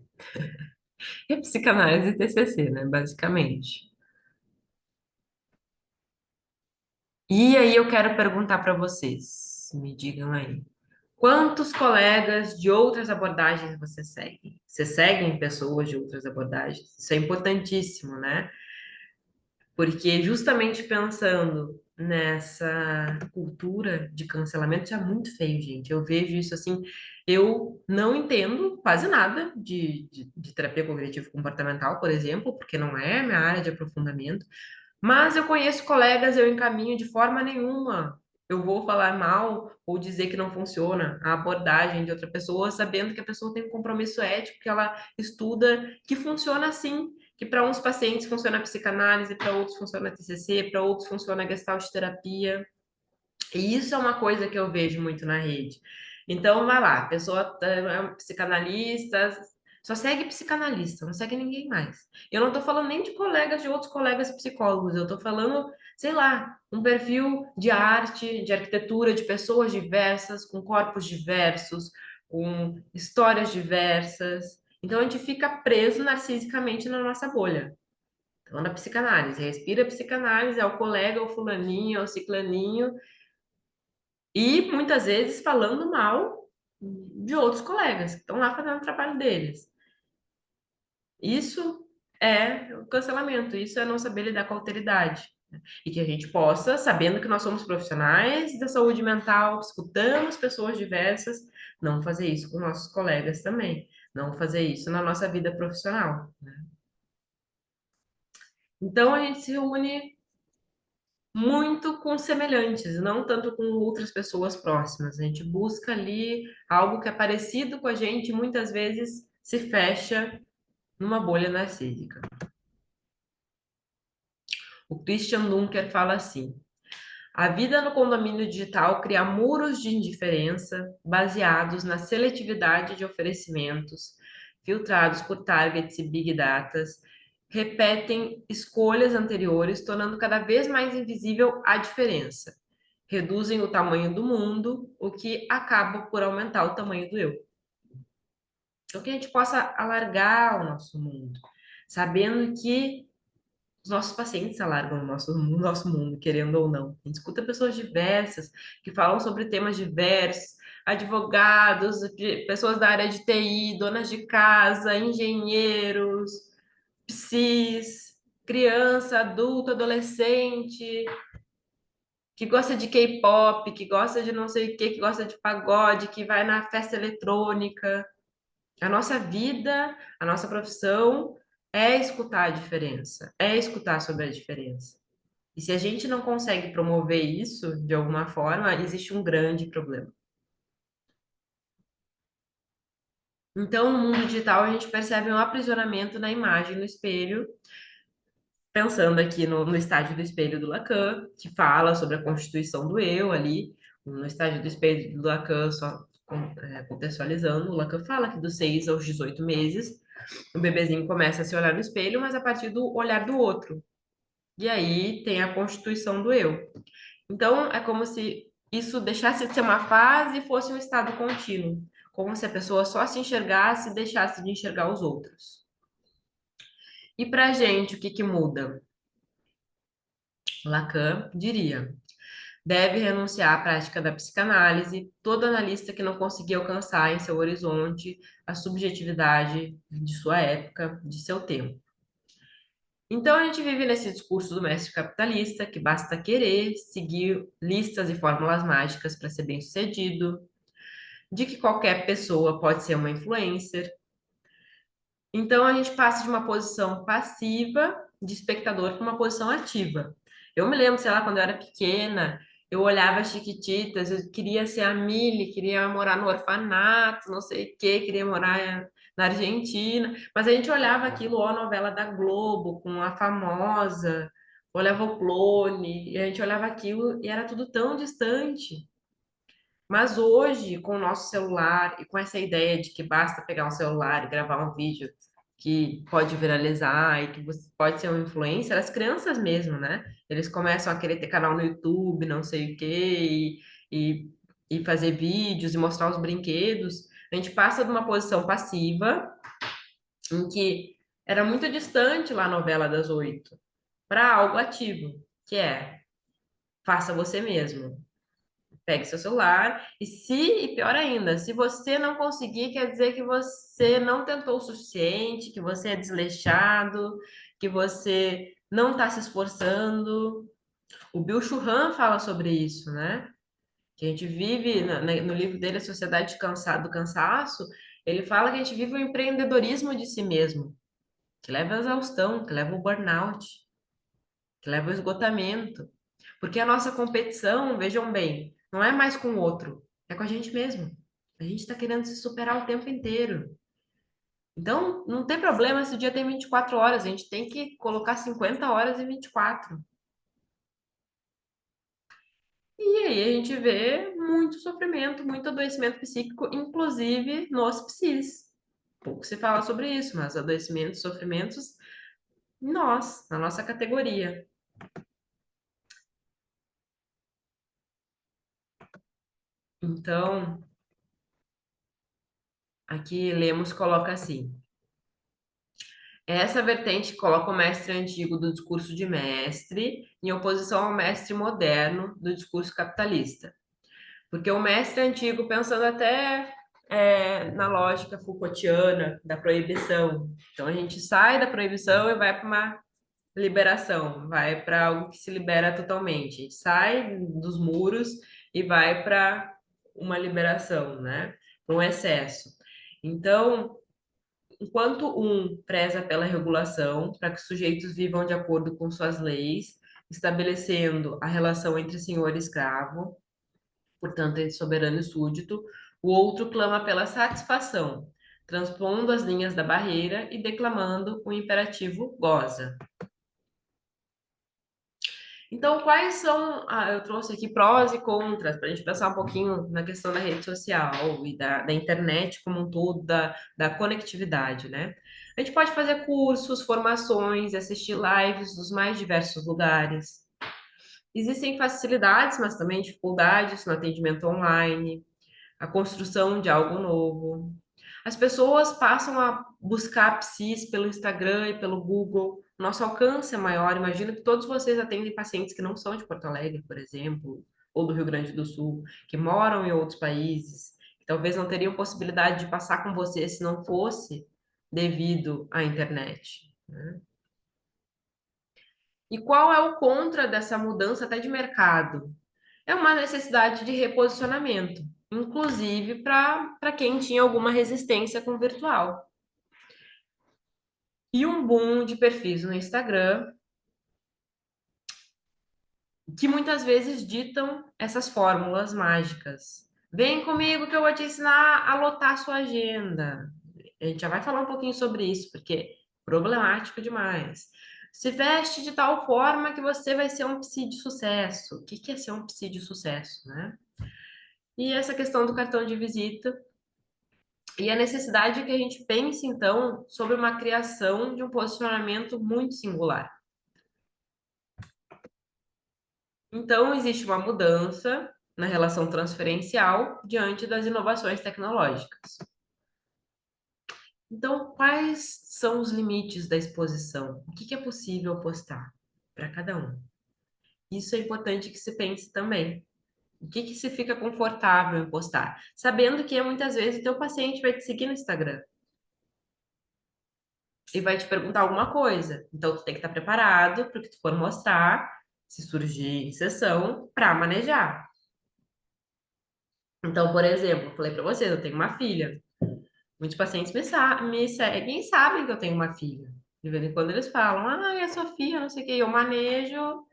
É psicanálise e TCC, né, basicamente. E aí eu quero perguntar para vocês, me digam aí, quantos colegas de outras abordagens você segue? Você segue pessoas de outras abordagens? Isso é importantíssimo, né? Porque justamente pensando nessa cultura de cancelamento, isso é muito feio, gente. Eu vejo isso assim, eu não entendo quase nada de terapia cognitivo-comportamental, por exemplo, porque não é minha área de aprofundamento, mas eu conheço colegas, eu encaminho de forma nenhuma. Eu vou falar mal ou dizer que não funciona a abordagem de outra pessoa, sabendo que a pessoa tem um compromisso ético, que ela estuda, que funciona assim, que para uns pacientes funciona a psicanálise, para outros funciona a TCC, para outros funciona a gestalt terapia. E isso é uma coisa que eu vejo muito na rede. Então, vai lá, a pessoa é um psicanalista, só segue psicanalista, não segue ninguém mais. Eu não estou falando nem de colegas, de outros colegas psicólogos, eu estou falando, sei lá, um perfil de arte, de arquitetura, de pessoas diversas, com corpos diversos, com histórias diversas. Então, a gente fica preso narcisicamente na nossa bolha. Então, na psicanálise, respira psicanálise, é o colega, é o fulaninho, é o ciclaninho, e muitas vezes falando mal de outros colegas que estão lá fazendo o trabalho deles. Isso é o cancelamento, isso é não saber lidar com a alteridade. E que a gente possa, sabendo que nós somos profissionais da saúde mental, escutamos pessoas diversas, não fazer isso com nossos colegas também, não fazer isso na nossa vida profissional, né? Então a gente se reúne muito com semelhantes, não tanto com outras pessoas próximas. A gente busca ali algo que é parecido com a gente, e muitas vezes se fecha numa bolha narcísica. O Christian Dunker fala assim: a vida no condomínio digital cria muros de indiferença baseados na seletividade de oferecimentos, filtrados por targets e big datas, repetem escolhas anteriores, tornando cada vez mais invisível a diferença. Reduzem o tamanho do mundo, o que acaba por aumentar o tamanho do eu. Então, que a gente possa alargar o nosso mundo, sabendo que os nossos pacientes alargam o nosso mundo, querendo ou não. A gente escuta pessoas diversas que falam sobre temas diversos, advogados, pessoas da área de TI, donas de casa, engenheiros, psis, criança, adulto, adolescente, que gosta de K-pop, que gosta de não sei o que gosta de pagode, que vai na festa eletrônica. A nossa vida, a nossa profissão é escutar a diferença, é escutar sobre a diferença. E se a gente não consegue promover isso de alguma forma, existe um grande problema. Então, no mundo digital, a gente percebe um aprisionamento na imagem no espelho, pensando aqui no estágio do espelho do Lacan, que fala sobre a constituição do eu ali, no estágio do espelho do Lacan, só contextualizando, o Lacan fala que dos 6 aos 18 meses, o bebezinho começa a se olhar no espelho, mas a partir do olhar do outro. E aí tem a constituição do eu. Então, é como se isso deixasse de ser uma fase e fosse um estado contínuo, como se a pessoa só se enxergasse e deixasse de enxergar os outros. E para a gente, o que que muda? Lacan diria: deve renunciar à prática da psicanálise todo analista que não conseguir alcançar em seu horizonte a subjetividade de sua época, de seu tempo. Então, a gente vive nesse discurso do mestre capitalista que basta querer seguir listas e fórmulas mágicas para ser bem-sucedido, de que qualquer pessoa pode ser uma influencer. Então, a gente passa de uma posição passiva, de espectador, para uma posição ativa. Eu me lembro, sei lá, quando eu era pequena, eu olhava as Chiquititas, eu queria ser a Milly, queria morar no orfanato, não sei o quê, queria morar na Argentina, mas a gente olhava aquilo, ó, a novela da Globo, com a famosa, olhava o clone, e a gente olhava aquilo e era tudo tão distante. Mas hoje, com o nosso celular e com essa ideia de que basta pegar um celular e gravar um vídeo que pode viralizar e que você pode ser um influencer, as crianças mesmo, né? Eles começam a querer ter canal no YouTube, não sei o quê, e fazer vídeos e mostrar os brinquedos. A gente passa de uma posição passiva, em que era muito distante lá a novela das 8, para algo ativo, que é faça você mesmo. Pegue seu celular e pior ainda, se você não conseguir, quer dizer que você não tentou o suficiente, que você é desleixado, que você não está se esforçando. O Bill Churran fala sobre isso, né? Que a gente vive, no livro dele, A Sociedade do Cansaço, ele fala que a gente vive o empreendedorismo de si mesmo, que leva à exaustão, que leva ao burnout, que leva ao esgotamento. Porque a nossa competição, vejam bem, não é mais com o outro, é com a gente mesmo. A gente está querendo se superar o tempo inteiro. Então, não tem problema se o dia tem 24 horas, a gente tem que colocar 50 horas e 24. E aí a gente vê muito sofrimento, muito adoecimento psíquico, inclusive nos psis. Pouco se fala sobre isso, mas adoecimentos, sofrimentos, nós, na nossa categoria. Então, aqui Lemos coloca assim: essa vertente coloca o mestre antigo do discurso de mestre em oposição ao mestre moderno do discurso capitalista. Porque o mestre antigo, pensando até na lógica Foucaultiana da proibição, então a gente sai da proibição e vai para uma liberação, vai para algo que se libera totalmente, a gente sai dos muros e vai para uma liberação, né? Para um excesso. Então, enquanto um preza pela regulação, para que os sujeitos vivam de acordo com suas leis, estabelecendo a relação entre senhor e escravo, portanto, entre soberano e súdito, o outro clama pela satisfação, transpondo as linhas da barreira e declamando o imperativo goza. Então, quais são, eu trouxe aqui prós e contras, para a gente pensar um pouquinho na questão da rede social e da internet como um todo, da conectividade, né? A gente pode fazer cursos, formações, assistir lives dos mais diversos lugares. Existem facilidades, mas também dificuldades no atendimento online, a construção de algo novo. As pessoas passam a buscar psis pelo Instagram e pelo Google. Nosso alcance é maior. Imagino que todos vocês atendem pacientes que não são de Porto Alegre, por exemplo, ou do Rio Grande do Sul, que moram em outros países, que talvez não teriam possibilidade de passar com você se não fosse devido à internet, né? E qual é o contra dessa mudança até de mercado? É uma necessidade de reposicionamento, inclusive para quem tinha alguma resistência com o virtual. E um boom de perfis no Instagram, que muitas vezes ditam essas fórmulas mágicas. Vem comigo que eu vou te ensinar a lotar sua agenda. A gente já vai falar um pouquinho sobre isso, porque é problemático demais. Se veste de tal forma que você vai ser um psi de sucesso. O que é ser um psi de sucesso, né? E essa questão do cartão de visita e a necessidade que a gente pense, então, sobre uma criação de um posicionamento muito singular. Então, existe uma mudança na relação transferencial diante das inovações tecnológicas. Então, quais são os limites da exposição? O que é possível postar para cada um? Isso é importante que se pense também. O que se fica confortável em postar? Sabendo que muitas vezes o teu paciente vai te seguir no Instagram e vai te perguntar alguma coisa. Então, tu tem que estar preparado para o que tu for mostrar, se surgir em sessão, para manejar. Então, por exemplo, eu falei para vocês, eu tenho uma filha. Muitos pacientes me seguem e sabem que eu tenho uma filha. De vez em quando eles falam, é a Sofia, não sei o quê. Eu manejo,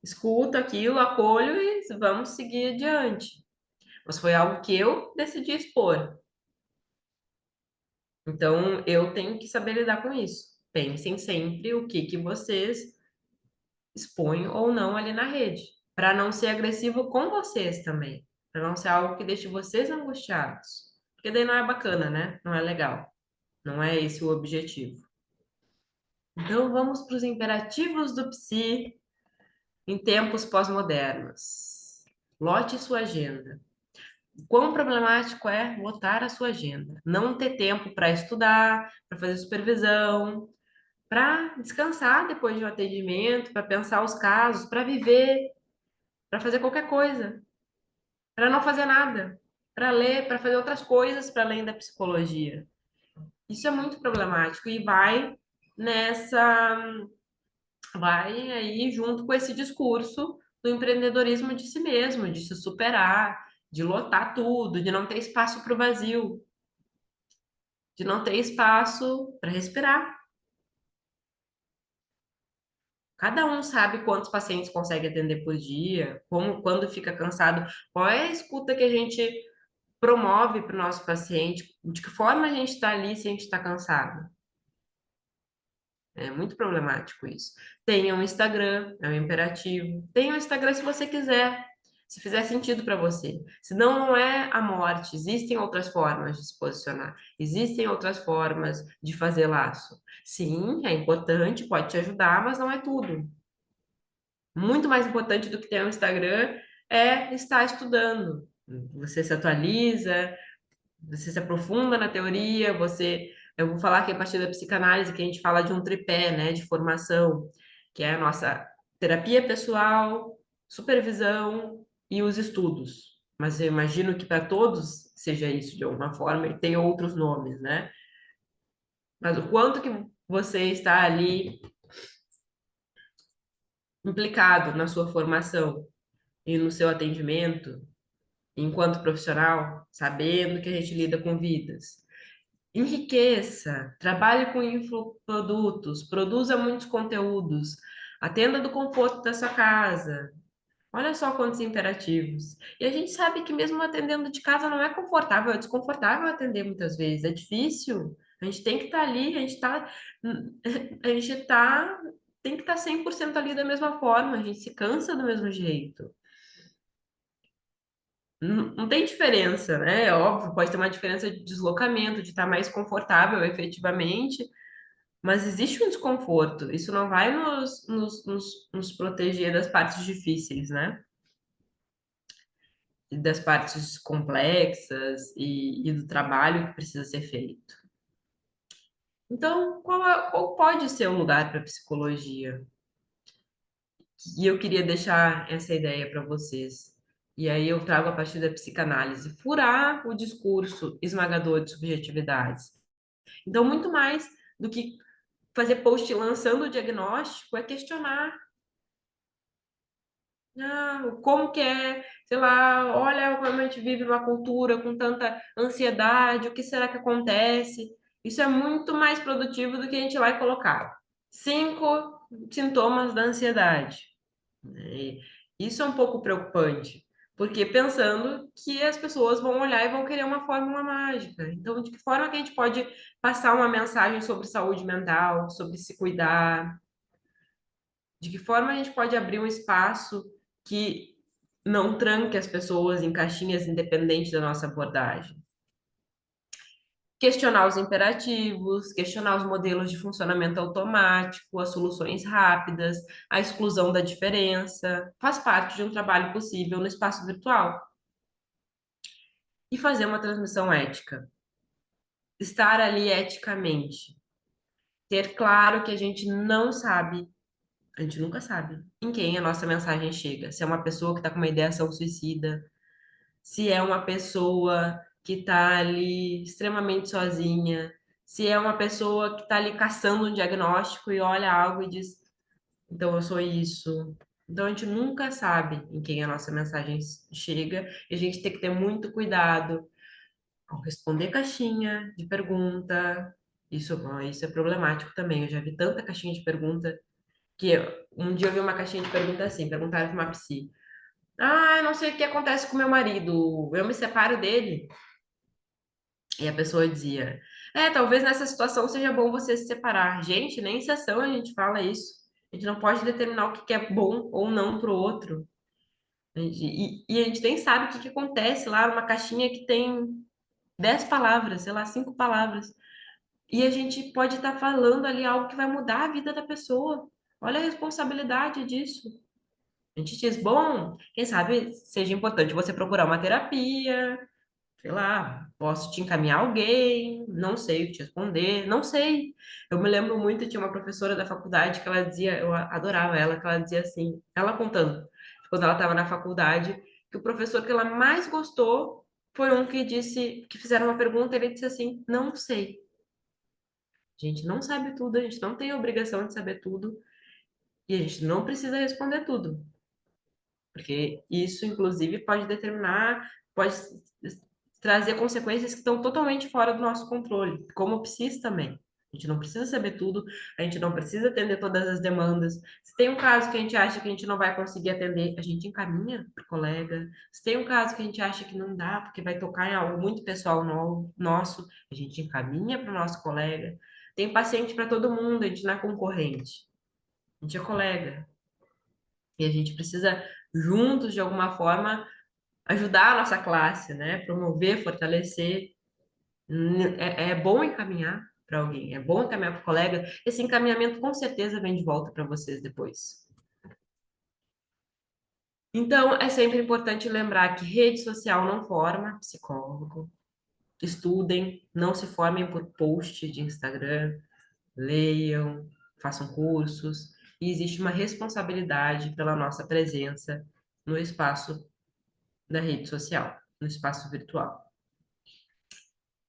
escuto aquilo, acolho e vamos seguir adiante. Mas foi algo que eu decidi expor. Então, eu tenho que saber lidar com isso. Pensem sempre o que vocês expõem ou não ali na rede, para não ser agressivo com vocês também, para não ser algo que deixe vocês angustiados, porque daí não é bacana, né? Não é legal. Não é esse o objetivo. Então, vamos para os imperativos do psi em tempos pós-modernos. Lote sua agenda. Quão problemático é lotar a sua agenda? Não ter tempo para estudar, para fazer supervisão, para descansar depois de um atendimento, para pensar os casos, para viver, para fazer qualquer coisa, para não fazer nada, para ler, para fazer outras coisas para além da psicologia. Isso é muito problemático e nessa, vai aí junto com esse discurso do empreendedorismo de si mesmo, de se superar, de lotar tudo, de não ter espaço para o vazio, de não ter espaço para respirar. Cada um sabe quantos pacientes consegue atender por dia, como, quando fica cansado, qual é a escuta que a gente promove para o nosso paciente, de que forma a gente está ali se a gente está cansado. É muito problemático isso. Tenha um Instagram, é um imperativo. Tenha um Instagram se você quiser, se fizer sentido para você. Senão, não é a morte. Existem outras formas de se posicionar. Existem outras formas de fazer laço. Sim, é importante, pode te ajudar, mas não é tudo. Muito mais importante do que ter um Instagram é estar estudando. Você se atualiza, você se aprofunda na teoria, eu vou falar aqui a partir da psicanálise que a gente fala de um tripé, né, de formação, que é a nossa terapia pessoal, supervisão e os estudos. Mas eu imagino que para todos seja isso de alguma forma e tem outros nomes, né? Mas o quanto que você está ali implicado na sua formação e no seu atendimento enquanto profissional, sabendo que a gente lida com vidas. Enriqueça, trabalhe com infoprodutos, produza muitos conteúdos, atenda do conforto da sua casa. Olha só quantos imperativos. E a gente sabe que mesmo atendendo de casa não é confortável, é desconfortável atender muitas vezes, é difícil. A gente tem que estar ali, a gente tá, tem que estar 100% ali da mesma forma, a gente se cansa do mesmo jeito. Não tem diferença, né? É óbvio, pode ter uma diferença de deslocamento, de estar mais confortável efetivamente, mas existe um desconforto. Isso não vai nos proteger das partes difíceis, né? E das partes complexas e do trabalho que precisa ser feito. Então, qual pode ser o lugar para a psicologia? E eu queria deixar essa ideia para vocês. E aí eu trago a partir da psicanálise, furar o discurso esmagador de subjetividades. Então, muito mais do que fazer post lançando o diagnóstico, é questionar. Como que é, sei lá, olha como a gente vive numa cultura com tanta ansiedade, o que será que acontece? Isso é muito mais produtivo do que a gente vai colocar. 5 sintomas da ansiedade. Né? Isso é um pouco preocupante, porque pensando que as pessoas vão olhar e vão querer uma fórmula mágica. Então, de que forma que a gente pode passar uma mensagem sobre saúde mental, sobre se cuidar? De que forma a gente pode abrir um espaço que não tranque as pessoas em caixinhas independente da nossa abordagem? Questionar os imperativos, questionar os modelos de funcionamento automático, as soluções rápidas, a exclusão da diferença, faz parte de um trabalho possível no espaço virtual. E fazer uma transmissão ética. Estar ali eticamente. Ter claro que a gente não sabe, a gente nunca sabe em quem a nossa mensagem chega. Se é uma pessoa que está com uma ideação suicida, se é uma pessoa que está ali extremamente sozinha, se é uma pessoa que está ali caçando um diagnóstico e olha algo e diz, então eu sou isso. Então a gente nunca sabe em quem a nossa mensagem chega e a gente tem que ter muito cuidado ao responder caixinha de pergunta. Isso é problemático também. Eu já vi tanta caixinha de pergunta que um dia eu vi uma caixinha de pergunta assim, perguntaram para uma psi. Eu não sei o que acontece com meu marido. Eu me separo dele. E a pessoa dizia: talvez nessa situação seja bom você se separar. Gente, nem em sessão a gente fala isso. A gente não pode determinar o que é bom ou não para o outro. E a gente nem sabe o que acontece lá numa caixinha que tem 10 palavras, sei lá, 5 palavras. E a gente pode estar falando ali algo que vai mudar a vida da pessoa. Olha a responsabilidade disso. A gente diz, bom, quem sabe seja importante você procurar uma terapia, sei lá, posso te encaminhar alguém, não sei o que te responder, não sei. Eu me lembro muito, tinha uma professora da faculdade que ela dizia, eu adorava ela, que ela dizia assim, ela contando, quando ela estava na faculdade, que o professor que ela mais gostou foi um que disse, que fizeram uma pergunta, ele disse assim, não sei. A gente não sabe tudo, a gente não tem a obrigação de saber tudo, e a gente não precisa responder tudo. Porque isso, inclusive, pode determinar, pode trazer consequências que estão totalmente fora do nosso controle, como psis também. A gente não precisa saber tudo, a gente não precisa atender todas as demandas. Se tem um caso que a gente acha que a gente não vai conseguir atender, a gente encaminha para o colega. Se tem um caso que a gente acha que não dá, porque vai tocar em algo muito pessoal nosso, a gente encaminha para o nosso colega. Tem paciente para todo mundo, a gente não é concorrente, a gente é colega. E a gente precisa, juntos, de alguma forma, ajudar a nossa classe, né? Promover, fortalecer. É bom encaminhar para alguém, é bom encaminhar para o colega. Esse encaminhamento com certeza vem de volta para vocês depois. Então, é sempre importante lembrar que rede social não forma psicólogo. Estudem, não se formem por post de Instagram, leiam, façam cursos. E existe uma responsabilidade pela nossa presença no espaço da rede social, no espaço virtual.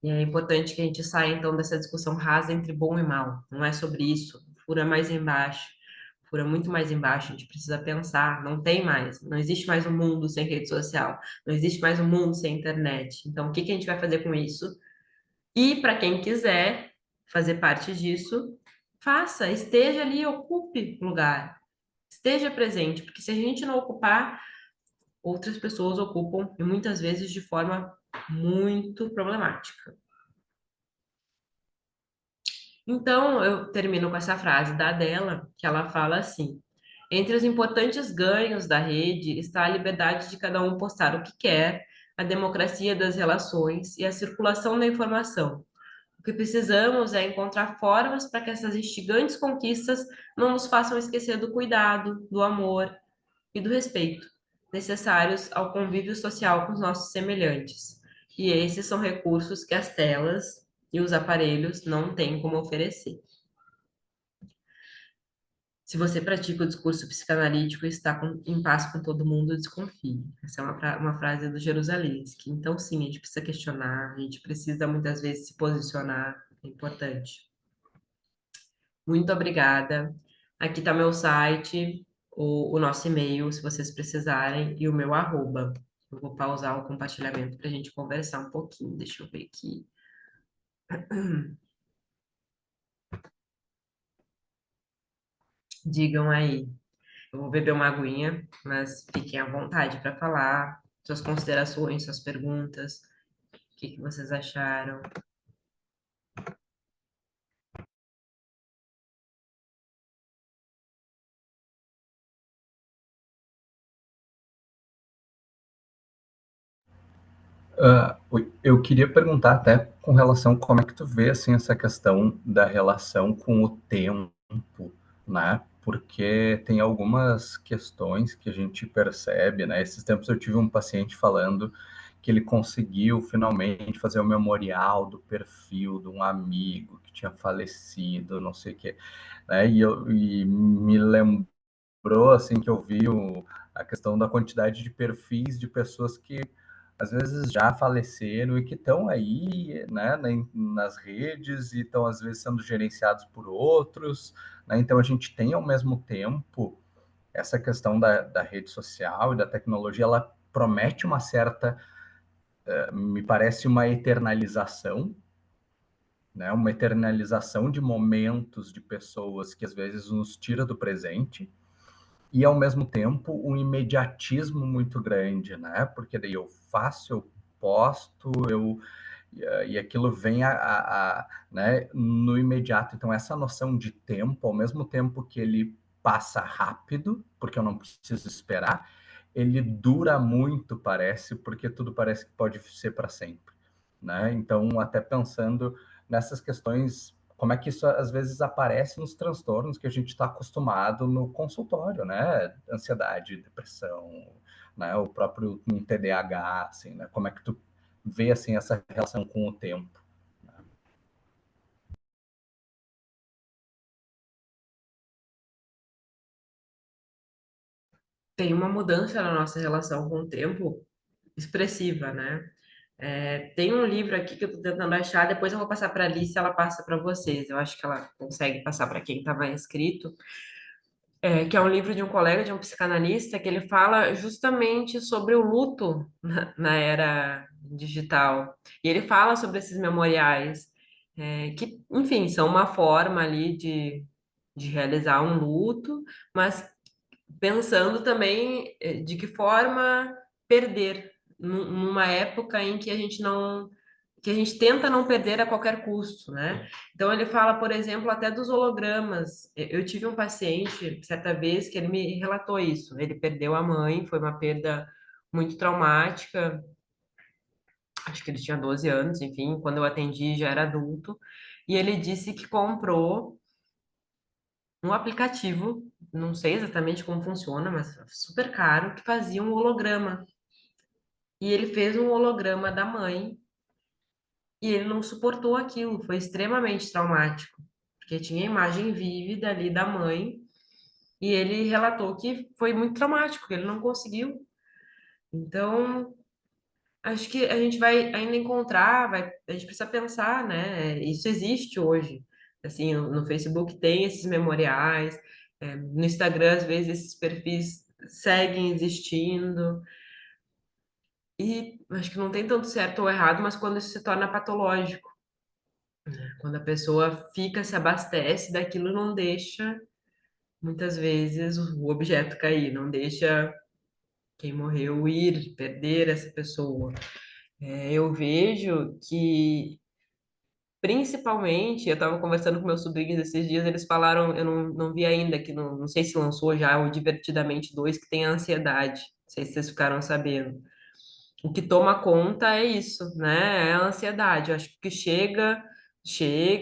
E é importante que a gente saia, então, dessa discussão rasa entre bom e mal. Não é sobre isso. Fura mais embaixo. Fura muito mais embaixo. A gente precisa pensar. Não tem mais. Não existe mais um mundo sem rede social. Não existe mais um mundo sem internet. Então, o que que a gente vai fazer com isso? E, para quem quiser fazer parte disso, faça. Esteja ali, ocupe o lugar. Esteja presente. Porque se a gente não ocupar, outras pessoas ocupam, e muitas vezes de forma muito problemática. Então, eu termino com essa frase da Adela, que ela fala assim: entre os importantes ganhos da rede está a liberdade de cada um postar o que quer, a democracia das relações e a circulação da informação. O que precisamos é encontrar formas para que essas instigantes conquistas não nos façam esquecer do cuidado, do amor e do respeito necessários ao convívio social com os nossos semelhantes. E esses são recursos que as telas e os aparelhos não têm como oferecer. Se você pratica o discurso psicanalítico e está em paz com todo mundo, desconfie. Essa é uma frase do Jerusalensky. Então, sim, a gente precisa questionar, a gente precisa muitas vezes se posicionar, é importante. Muito obrigada. Aqui está meu site, o nosso e-mail, se vocês precisarem, e o meu arroba. Eu vou pausar o compartilhamento para a gente conversar um pouquinho. Deixa eu ver aqui. Digam aí. Eu vou beber uma aguinha, mas fiquem à vontade para falar suas considerações, suas perguntas, o que que vocês acharam. Eu queria perguntar até com relação como é que tu vê assim essa questão da relação com o tempo, né? Porque tem algumas questões que a gente percebe, né? Esses tempos eu tive um paciente falando que ele conseguiu finalmente fazer o memorial do perfil de um amigo que tinha falecido, não sei o quê, né? E me lembrou assim que eu vi a questão da quantidade de perfis de pessoas que às vezes já faleceram e que estão aí, né, nas redes e estão às vezes sendo gerenciados por outros, né? Então a gente tem ao mesmo tempo essa questão da rede social e da tecnologia, ela promete uma certa, me parece uma eternalização, né? Uma eternalização de momentos de pessoas que às vezes nos tira do presente e ao mesmo tempo um imediatismo muito grande, né? Porque daí eu faço, eu posto, e aquilo vem né, no imediato. Então essa noção de tempo, ao mesmo tempo que ele passa rápido, porque eu não preciso esperar, ele dura muito, parece, porque tudo parece que pode ser para sempre, né? Então até pensando nessas questões, como é que isso às vezes aparece nos transtornos que a gente está acostumado no consultório, né? Ansiedade, depressão, né? O próprio um TDAH, assim, né? Como é que tu vê, assim, essa relação com o tempo? Tem uma mudança na nossa relação com o tempo expressiva, né? Tem um livro aqui que eu tô tentando achar, depois eu vou passar para a Alice, ela passa para vocês. Eu acho que ela consegue passar para quem estava inscrito, que é um livro de um colega, de um psicanalista, que ele fala justamente sobre o luto na era digital. E ele fala sobre esses memoriais, que, enfim, são uma forma ali de realizar um luto, mas pensando também de que forma perder numa época em que a gente não que a gente tenta não perder a qualquer custo, né? Então ele fala, por exemplo, até dos hologramas. Eu tive um paciente certa vez que ele me relatou isso. Ele perdeu a mãe, foi uma perda muito traumática. Acho que ele tinha 12 anos, enfim, quando eu atendi já era adulto. E ele disse que comprou um aplicativo, não sei exatamente como funciona, mas super caro, que fazia um holograma. E ele fez um holograma da mãe e ele não suportou aquilo, foi extremamente traumático, porque tinha a imagem vívida ali da mãe e ele relatou que foi muito traumático, que ele não conseguiu. Então, acho que a gente vai ainda encontrar, a gente precisa pensar, né? Isso existe hoje. Assim, no Facebook tem esses memoriais, no Instagram, às vezes, esses perfis seguem existindo. E acho que não tem tanto certo ou errado, mas quando isso se torna patológico, quando a pessoa fica, se abastece daquilo, não deixa, muitas vezes, o objeto cair, não deixa quem morreu ir, perder essa pessoa. Eu vejo que principalmente, eu estava conversando com meus sobrinhos esses dias, eles falaram, eu não vi ainda, que não sei se lançou já o Divertidamente 2 que tem a ansiedade. Não sei se vocês ficaram sabendo. O que toma conta é isso, né? É a ansiedade. Eu acho que chega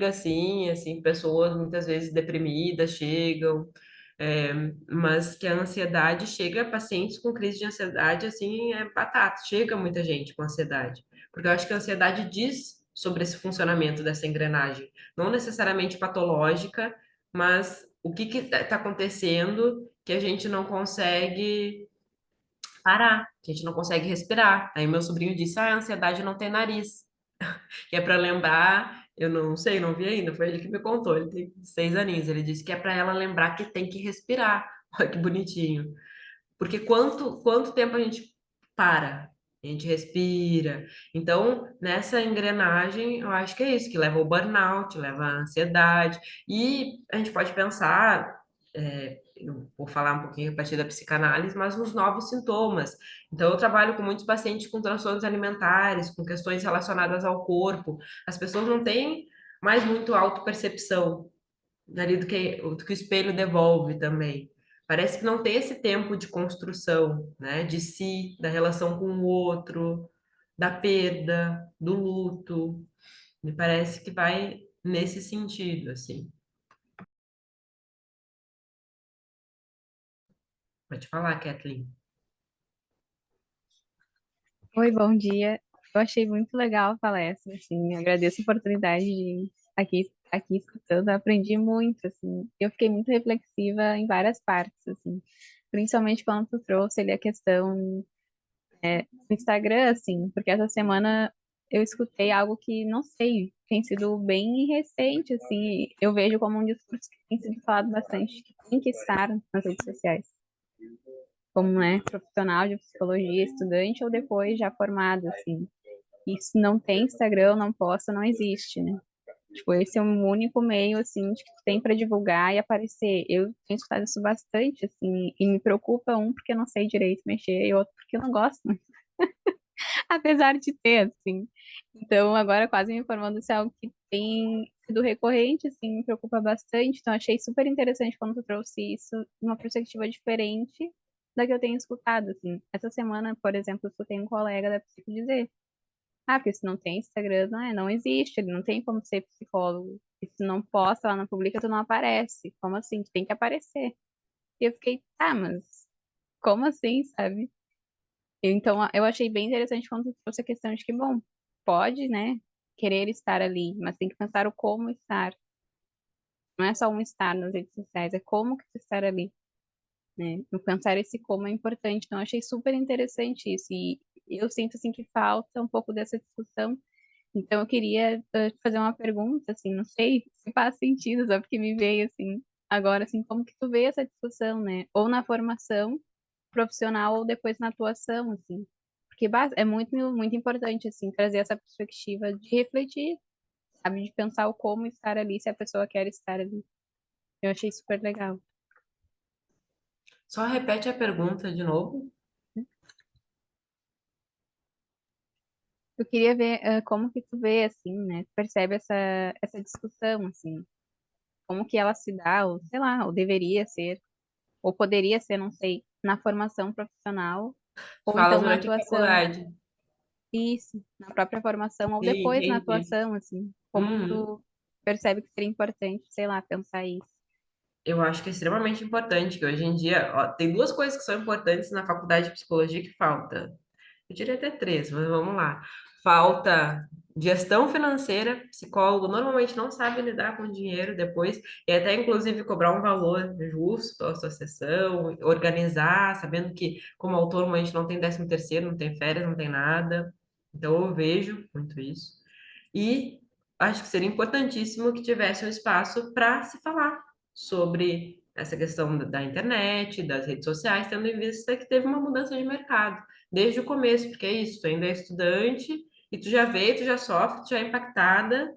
assim, pessoas muitas vezes deprimidas chegam, é, mas que a ansiedade chega, pacientes com crise de ansiedade, assim, é batata. Chega muita gente com ansiedade. Porque eu acho que a ansiedade diz sobre esse funcionamento dessa engrenagem. Não necessariamente patológica, mas o que está acontecendo que a gente não consegue parar, que a gente não consegue respirar. Aí meu sobrinho disse: a ansiedade não tem nariz. Que é para lembrar, eu não sei, não vi ainda, foi ele que me contou, ele tem 6 aninhos. Ele disse que é para ela lembrar que tem que respirar. Olha que bonitinho. Porque quanto tempo a gente para? A gente respira. Então, nessa engrenagem, eu acho que é isso que leva ao burnout, leva à ansiedade. E a gente pode pensar, eu vou falar um pouquinho a partir da psicanálise, mas nos novos sintomas. Então, eu trabalho com muitos pacientes com transtornos alimentares, com questões relacionadas ao corpo. As pessoas não têm mais muito autopercepção dali do que o espelho devolve também. Parece que não tem esse tempo de construção, né, de si, da relação com o outro, da perda, do luto. Me parece que vai nesse sentido, assim. Pode falar, Kathleen. Oi, bom dia. Eu achei muito legal a palestra, assim, agradeço a oportunidade de estar aqui escutando, aprendi muito, assim, eu fiquei muito reflexiva em várias partes, assim, principalmente quando tu trouxe ali a questão do Instagram, assim, porque essa semana eu escutei algo que, não sei, tem sido bem recente, assim, eu vejo como um discurso que tem sido falado bastante, que tem que estar nas redes sociais, como, né, profissional de psicologia, estudante ou depois já formado, assim. E se não tem Instagram, não posta, não existe, né? Tipo, esse é um único meio, assim, de que tu tem para divulgar e aparecer. Eu tenho escutado isso bastante, assim, e me preocupa, um, porque eu não sei direito mexer, e outro, porque eu não gosto muito, apesar de ter, assim. Então, agora quase me informando se é algo que tem sido recorrente, assim, me preocupa bastante. Então, achei super interessante quando tu trouxe isso, uma perspectiva diferente da que eu tenho escutado, assim. Essa semana, por exemplo, eu escutei um colega da psico dizer porque se não tem Instagram, não existe, ele não tem como ser psicólogo. E se não posta lá, não publica, tu não aparece. Como assim? Tu tem que aparecer. E eu fiquei, mas como assim, sabe? Então, eu achei bem interessante quando tu trouxe a questão de que, bom, pode, né, querer estar ali, mas tem que pensar o como estar. Não é só um estar nas redes sociais, é como que tu estar ali, né? E pensar esse como é importante. Então, eu achei super interessante isso. E eu sinto, assim, que falta um pouco dessa discussão. Então, eu queria te fazer uma pergunta, assim, não sei se faz sentido, só porque me veio, assim, agora, assim, como que tu vê essa discussão, né? Ou na formação profissional ou depois na atuação, assim. Porque é muito, muito importante, assim, trazer essa perspectiva de refletir, sabe? De pensar o como estar ali, se a pessoa quer estar ali. Eu achei super legal. Só repete a pergunta de novo. Eu queria ver como que tu vê, assim, né? Tu percebe essa discussão, assim. Como que ela se dá, ou sei lá, ou deveria ser, ou poderia ser, não sei, na formação profissional, ou Fala então na durante a atuação. faculdade. Isso, na própria formação, ou Sim, depois na entendi. atuação, assim. Como que Uhum. tu percebe que seria importante, sei lá, pensar isso. Eu acho que é extremamente importante, que hoje em dia, ó, tem duas coisas que são importantes na faculdade de psicologia que falta. Eu diria até três, mas vamos lá. Falta gestão financeira, psicólogo normalmente não sabe lidar com dinheiro depois, e até inclusive cobrar um valor justo pela sua sessão, organizar, sabendo que como autônomo a gente não tem 13º, não tem férias, não tem nada. Então eu vejo muito isso. E acho que seria importantíssimo que tivesse um espaço para se falar sobre essa questão da internet, das redes sociais, tendo em vista que teve uma mudança de mercado desde o começo, porque é isso, tu ainda é estudante e tu já vê, tu já sofre, tu já é impactada.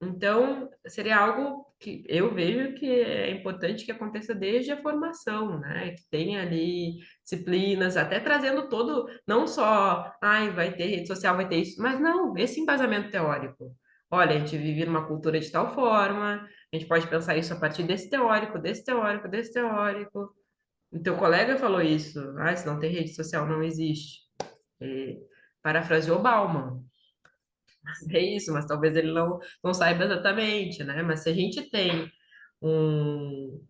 Então, seria algo que eu vejo que é importante que aconteça desde a formação, né? Que tenha ali disciplinas, até trazendo todo, não só, ai, vai ter rede social, vai ter isso, mas não, esse embasamento teórico. Olha, a gente vive numa cultura de tal forma, a gente pode pensar isso a partir desse teórico, desse teórico, desse teórico. O teu colega falou isso, ah, se não tem rede social, não existe. É, parafraseou Bauman. É isso, mas talvez ele não saiba exatamente, né? Mas se a gente tem um,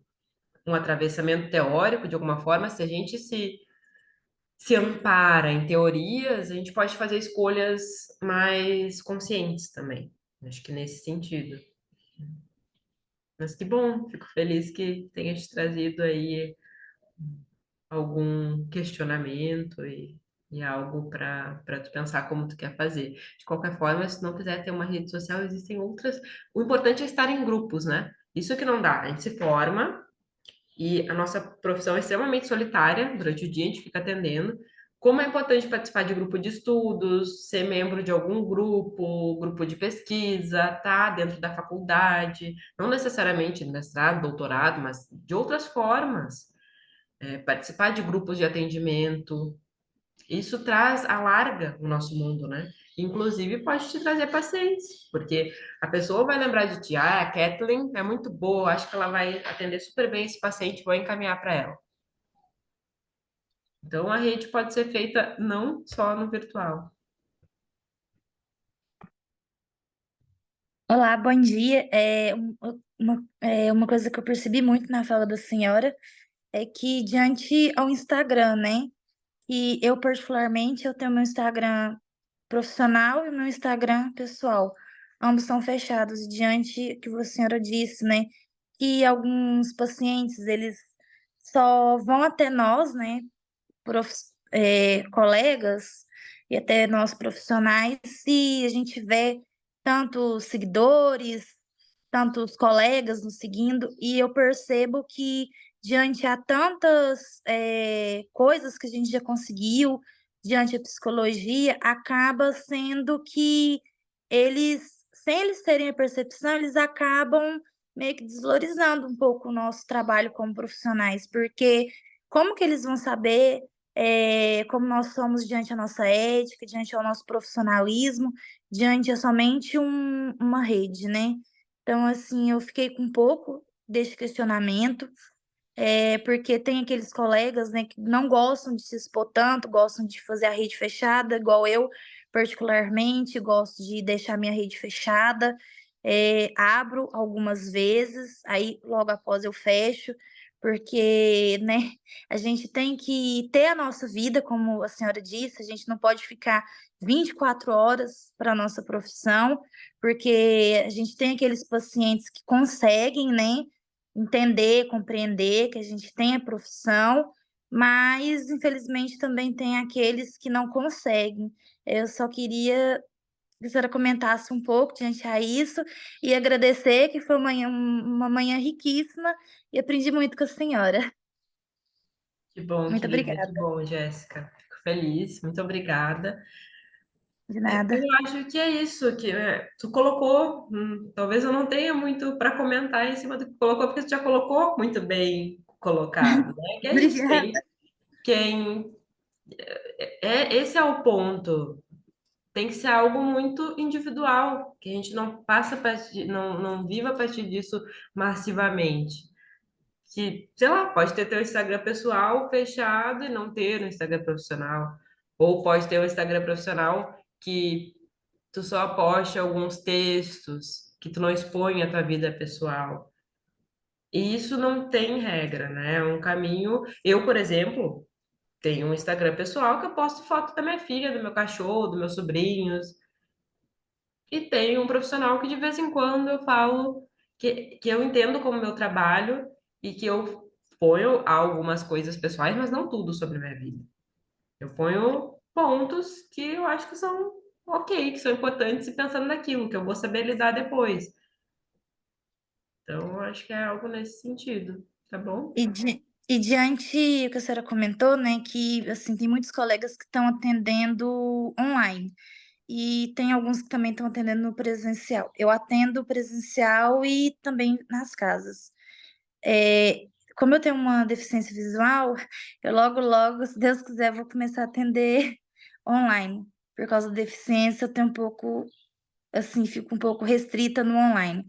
um atravessamento teórico, de alguma forma, se a gente se ampara em teorias, a gente pode fazer escolhas mais conscientes também. Acho que nesse sentido. Mas que bom, fico feliz que tenha te trazido aí algum questionamento e algo para tu pensar como tu quer fazer. De qualquer forma, se não quiser ter uma rede social, existem outras. O importante é estar em grupos, né? Isso que não dá. A gente se forma e a nossa profissão é extremamente solitária. Durante o dia a gente fica atendendo. Como é importante participar de grupo de estudos, ser membro de algum grupo, grupo de pesquisa, tá dentro da faculdade, não necessariamente mestrado, doutorado, mas de outras formas participar de grupos de atendimento. Isso alarga o nosso mundo, né? Inclusive pode te trazer pacientes, porque a pessoa vai lembrar de ti, a Kathleen é muito boa, acho que ela vai atender super bem esse paciente, vou encaminhar para ela. Então a rede pode ser feita não só no virtual. Olá, bom dia. Uma coisa que eu percebi muito na fala da senhora é que diante ao Instagram, né? E eu, particularmente, eu tenho meu Instagram profissional e meu Instagram pessoal. Ambos são fechados. E diante que a senhora disse, né? Que alguns pacientes, eles só vão até nós, né? Colegas e até nós profissionais, se a gente vê tantos seguidores, tantos colegas nos seguindo, e eu percebo que diante a tantas coisas que a gente já conseguiu, diante da psicologia, acaba sendo que eles, sem eles terem a percepção, eles acabam meio que desvalorizando um pouco o nosso trabalho como profissionais, porque como que eles vão saber como nós somos diante a nossa ética, diante ao nosso profissionalismo, diante a somente uma rede, né? Então, assim, eu fiquei com um pouco desse questionamento porque tem aqueles colegas, né, que não gostam de se expor tanto, gostam de fazer a rede fechada, igual eu, particularmente, gosto de deixar minha rede fechada, abro algumas vezes, aí logo após eu fecho, porque, né, a gente tem que ter a nossa vida, como a senhora disse, a gente não pode ficar 24 horas para a nossa profissão, porque a gente tem aqueles pacientes que conseguem, né, entender, compreender que a gente tem a profissão, mas infelizmente também tem aqueles que não conseguem. Eu só queria que a senhora comentasse um pouco diante a isso e agradecer que foi uma manhã riquíssima e aprendi muito com a senhora. Que bom, Muito querida, obrigada. que bom, Jéssica. Fico feliz, muito obrigada. De Eu nada. acho que é isso, que tu colocou, talvez eu não tenha muito para comentar em cima do que colocou, porque tu já colocou muito bem colocado, né? Que é isso, Obrigada. quem esse é o ponto. Tem que ser algo muito individual, que a gente não passa a partir, não viva a partir disso massivamente. Que, sei lá, pode ter teu Instagram pessoal fechado e não ter no Instagram profissional. Ou pode ter um Instagram profissional que tu só poste alguns textos, que tu não expõe a tua vida pessoal. E isso não tem regra, né? É um caminho. Eu, por exemplo, tenho um Instagram pessoal que eu posto foto da minha filha, do meu cachorro, dos meus sobrinhos. E tenho um profissional que de vez em quando eu falo que eu entendo como meu trabalho e que eu ponho algumas coisas pessoais, mas não tudo sobre a minha vida. Eu ponho pontos que eu acho que são ok, que são importantes e pensando naquilo, que eu vou saber lidar depois. Então, eu acho que é algo nesse sentido, tá bom? E diante do que a senhora comentou, né, que assim, tem muitos colegas que estão atendendo online. E tem alguns que também estão atendendo no presencial. Eu atendo presencial e também nas casas. Como eu tenho uma deficiência visual, eu logo, se Deus quiser, vou começar a atender online. Por causa da deficiência, eu tenho um pouco, assim, fico um pouco restrita no online.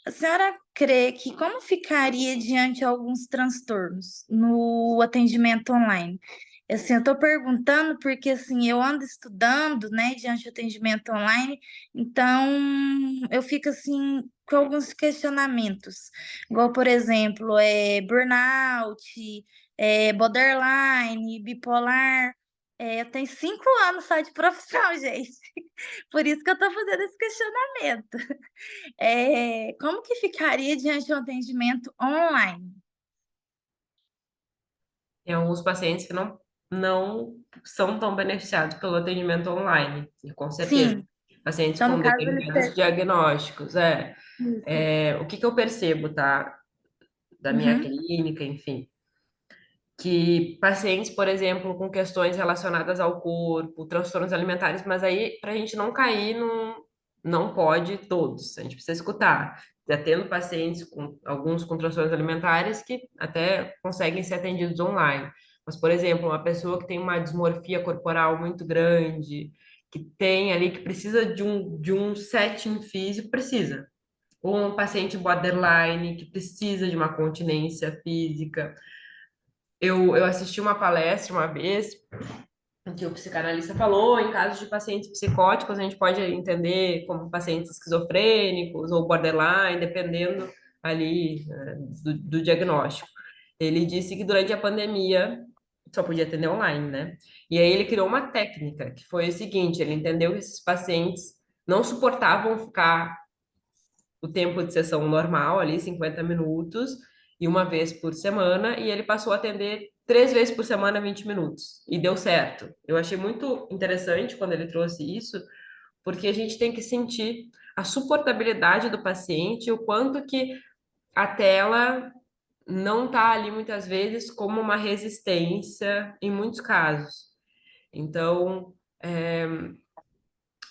A senhora crê que como ficaria diante de alguns transtornos no atendimento online? Assim, eu estou perguntando porque assim, eu ando estudando, né, diante do atendimento online, então eu fico assim com alguns questionamentos, igual, por exemplo, burnout, borderline, bipolar. Eu tenho 5 anos só de profissão, gente. Por isso que eu estou fazendo esse questionamento. Como que ficaria diante de um atendimento online? Tem alguns pacientes que não são tão beneficiados pelo atendimento online, e com certeza. Sim, Pacientes então no com caso eles determinados diagnósticos, isso. o que que eu percebo, tá? Da minha Uhum. clínica, enfim, que pacientes, por exemplo, com questões relacionadas ao corpo, transtornos alimentares, mas aí, para a gente não cair não pode todos, a gente precisa escutar. Já tendo pacientes com alguns com transtornos alimentares que até conseguem ser atendidos online. Mas, por exemplo, uma pessoa que tem uma dismorfia corporal muito grande, que tem ali, que precisa de um setting físico, precisa. Ou um paciente borderline, que precisa de uma continência física. Eu assisti uma palestra uma vez em que o psicanalista falou, em casos de pacientes psicóticos, a gente pode entender como pacientes esquizofrênicos ou borderline, dependendo ali, do diagnóstico. Ele disse que durante a pandemia só podia atender online, né? E aí ele criou uma técnica, que foi o seguinte, ele entendeu que esses pacientes não suportavam ficar o tempo de sessão normal, ali, 50 minutos, e uma vez por semana, e ele passou a atender 3 vezes por semana, 20 minutos. E deu certo. Eu achei muito interessante quando ele trouxe isso, porque a gente tem que sentir a suportabilidade do paciente, o quanto que a tela não está ali muitas vezes como uma resistência em muitos casos. Então,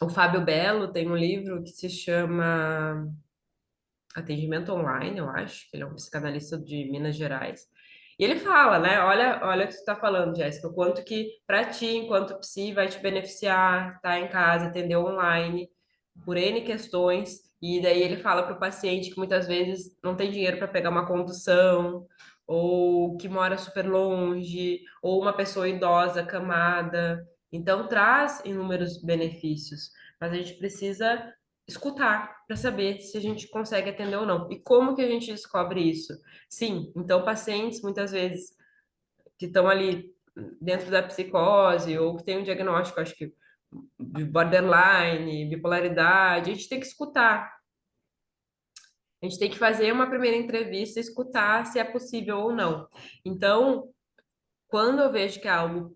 o Fábio Belo tem um livro que se chama Atendimento Online, eu acho, ele é um psicanalista de Minas Gerais. E ele fala, né? Olha o que você está falando, Jéssica, o quanto que para ti, enquanto psi, vai te beneficiar estar em casa, atender online, por N questões. E daí ele fala para o paciente que muitas vezes não tem dinheiro para pegar uma condução, ou que mora super longe, ou uma pessoa idosa, acamada. Então, traz inúmeros benefícios, mas a gente precisa escutar para saber se a gente consegue atender ou não. E como que a gente descobre isso? Sim, então pacientes muitas vezes que estão ali dentro da psicose ou que tem um diagnóstico, acho que de borderline, bipolaridade, a gente tem que escutar. A gente tem que fazer uma primeira entrevista e escutar se é possível ou não. Então, quando eu vejo que é algo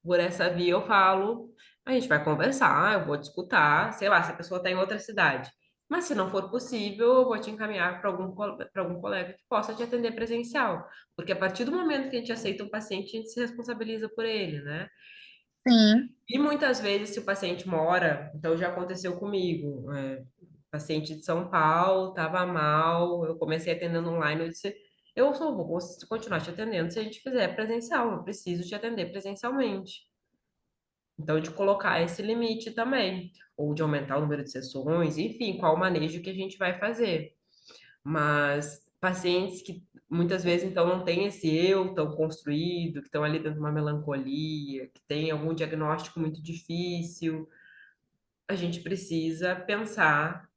por essa via, eu falo, a gente vai conversar, eu vou te escutar, sei lá, se a pessoa está em outra cidade. Mas se não for possível, eu vou te encaminhar para algum colega que possa te atender presencial. Porque a partir do momento que a gente aceita um paciente, a gente se responsabiliza por ele, né? Sim. E muitas vezes, se o paciente mora, então já aconteceu comigo, paciente de São Paulo, estava mal, eu comecei atendendo online, eu disse, eu só vou continuar te atendendo se a gente fizer presencial, eu preciso te atender presencialmente. Então, de colocar esse limite também, ou de aumentar o número de sessões, enfim, qual o manejo que a gente vai fazer. Mas pacientes que muitas vezes, então, não têm esse eu tão construído, que estão ali dentro de uma melancolia, que tem algum diagnóstico muito difícil, a gente precisa pensar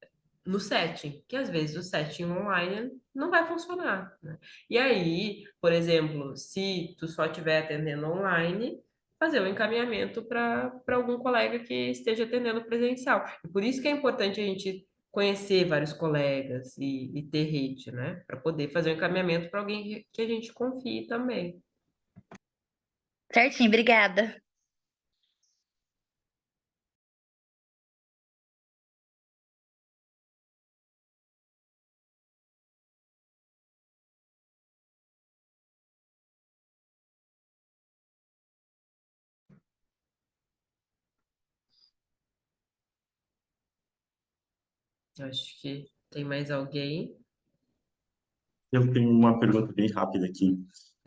no setting, que às vezes o setting online não vai funcionar, né? E aí, por exemplo, se tu só estiver atendendo online, fazer um encaminhamento para algum colega que esteja atendendo presencial. E por isso que é importante a gente conhecer vários colegas e ter rede, né? Para poder fazer um encaminhamento para alguém que a gente confie também. Certinho, obrigada. Acho que tem mais alguém Eu tenho uma pergunta bem rápida aqui.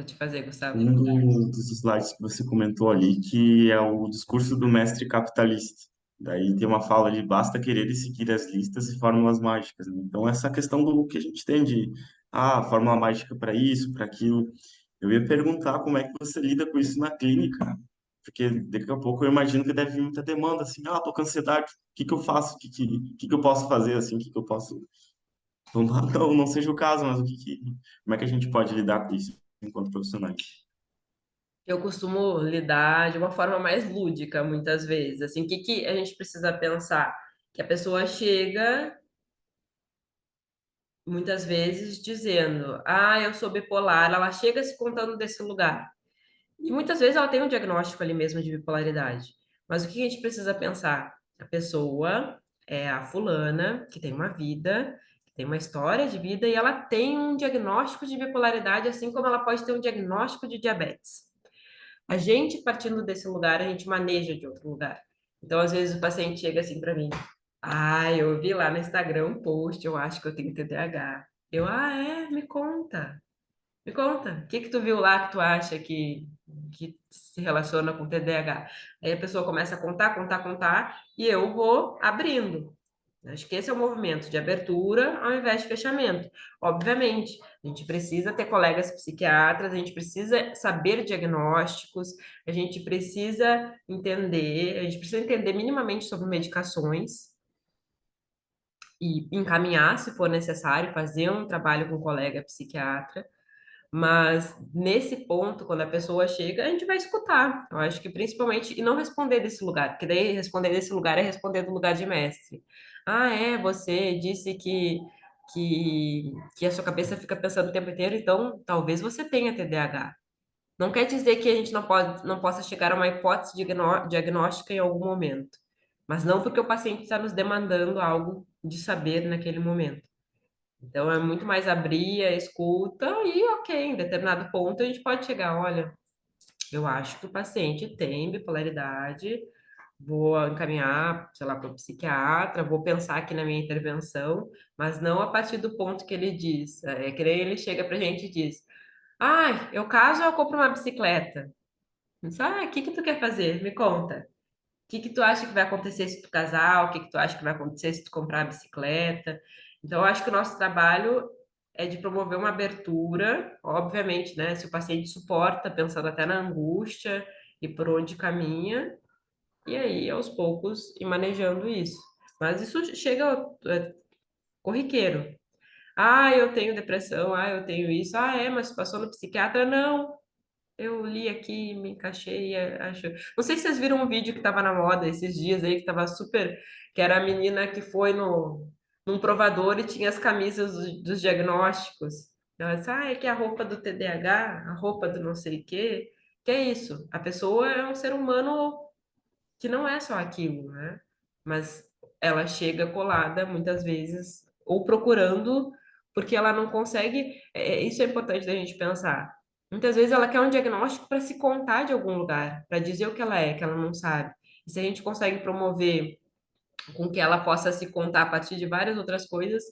para te fazer, Gustavo. Dos slides que você comentou ali, que é o discurso do mestre capitalista. Daí tem uma fala de basta querer e seguir as listas e fórmulas mágicas, né? Então, essa questão do que a gente tem de, fórmula mágica para isso, para aquilo. Eu ia perguntar como é que você lida com isso na clínica, porque daqui a pouco eu imagino que deve vir muita demanda, assim, tô com ansiedade, o que que eu faço? O que que eu posso fazer, assim, o que que eu posso... Não seja o caso, mas como é que a gente pode lidar com isso enquanto profissionais? Eu costumo lidar de uma forma mais lúdica, muitas vezes. Assim, o que que a gente precisa pensar? Que a pessoa chega, muitas vezes, dizendo, eu sou bipolar, ela chega se contando desse lugar. E muitas vezes ela tem um diagnóstico ali mesmo de bipolaridade. Mas o que a gente precisa pensar? A pessoa é a fulana, que tem uma vida, que tem uma história de vida, e ela tem um diagnóstico de bipolaridade, assim como ela pode ter um diagnóstico de diabetes. A gente, partindo desse lugar, a gente maneja de outro lugar. Então, às vezes, o paciente chega assim para mim: eu vi lá no Instagram um post, eu acho que eu tenho TDAH. Me conta. Me conta. O que que tu viu lá que tu acha que se relaciona com TDAH? Aí a pessoa começa a contar, contar, contar, e eu vou abrindo. Acho que esse é o movimento de abertura ao invés de fechamento. Obviamente, a gente precisa ter colegas psiquiatras, a gente precisa saber diagnósticos, a gente precisa entender minimamente sobre medicações e encaminhar, se for necessário, fazer um trabalho com um colega psiquiatra. Mas nesse ponto, quando a pessoa chega, a gente vai escutar. Eu acho que principalmente, e não responder desse lugar, porque daí responder desse lugar é responder do lugar de mestre. Você disse que a sua cabeça fica pensando o tempo inteiro, então talvez você tenha TDAH. Não quer dizer que a gente não possa chegar a uma hipótese diagnóstica em algum momento, mas não porque o paciente está nos demandando algo de saber naquele momento. Então, é muito mais abrir a escuta e, ok, em determinado ponto a gente pode chegar, olha, eu acho que o paciente tem bipolaridade, vou encaminhar, sei lá, para o psiquiatra, vou pensar aqui na minha intervenção, mas não a partir do ponto que ele diz. É que nem ele chega para a gente e diz, eu caso ou eu compro uma bicicleta? Eu disse, o que que tu quer fazer? Me conta. O que que tu acha que vai acontecer se tu casar? O que que tu acha que vai acontecer se tu comprar a bicicleta? Então, eu acho que o nosso trabalho é de promover uma abertura, obviamente, né? Se o paciente suporta, pensando até na angústia e por onde caminha, e aí, aos poucos, ir manejando isso. Mas isso chega corriqueiro. Ah, eu tenho depressão, ah, eu tenho isso. Ah, é, mas passou no psiquiatra? Não. Eu li aqui, me encaixei, acho. Não sei se vocês viram um vídeo que estava na moda esses dias aí, que estava super. Que era a menina que foi num provador e tinha as camisas dos diagnósticos. Ela disse, ah, é que a roupa do TDAH, a roupa do não sei o quê. Que é isso? A pessoa é um ser humano que não é só aquilo, né? Mas ela chega colada muitas vezes, ou procurando, porque ela não consegue. Isso é importante da gente pensar. Muitas vezes ela quer um diagnóstico para se contar de algum lugar, para dizer o que ela não sabe. E se a gente consegue promover com que ela possa se contar a partir de várias outras coisas,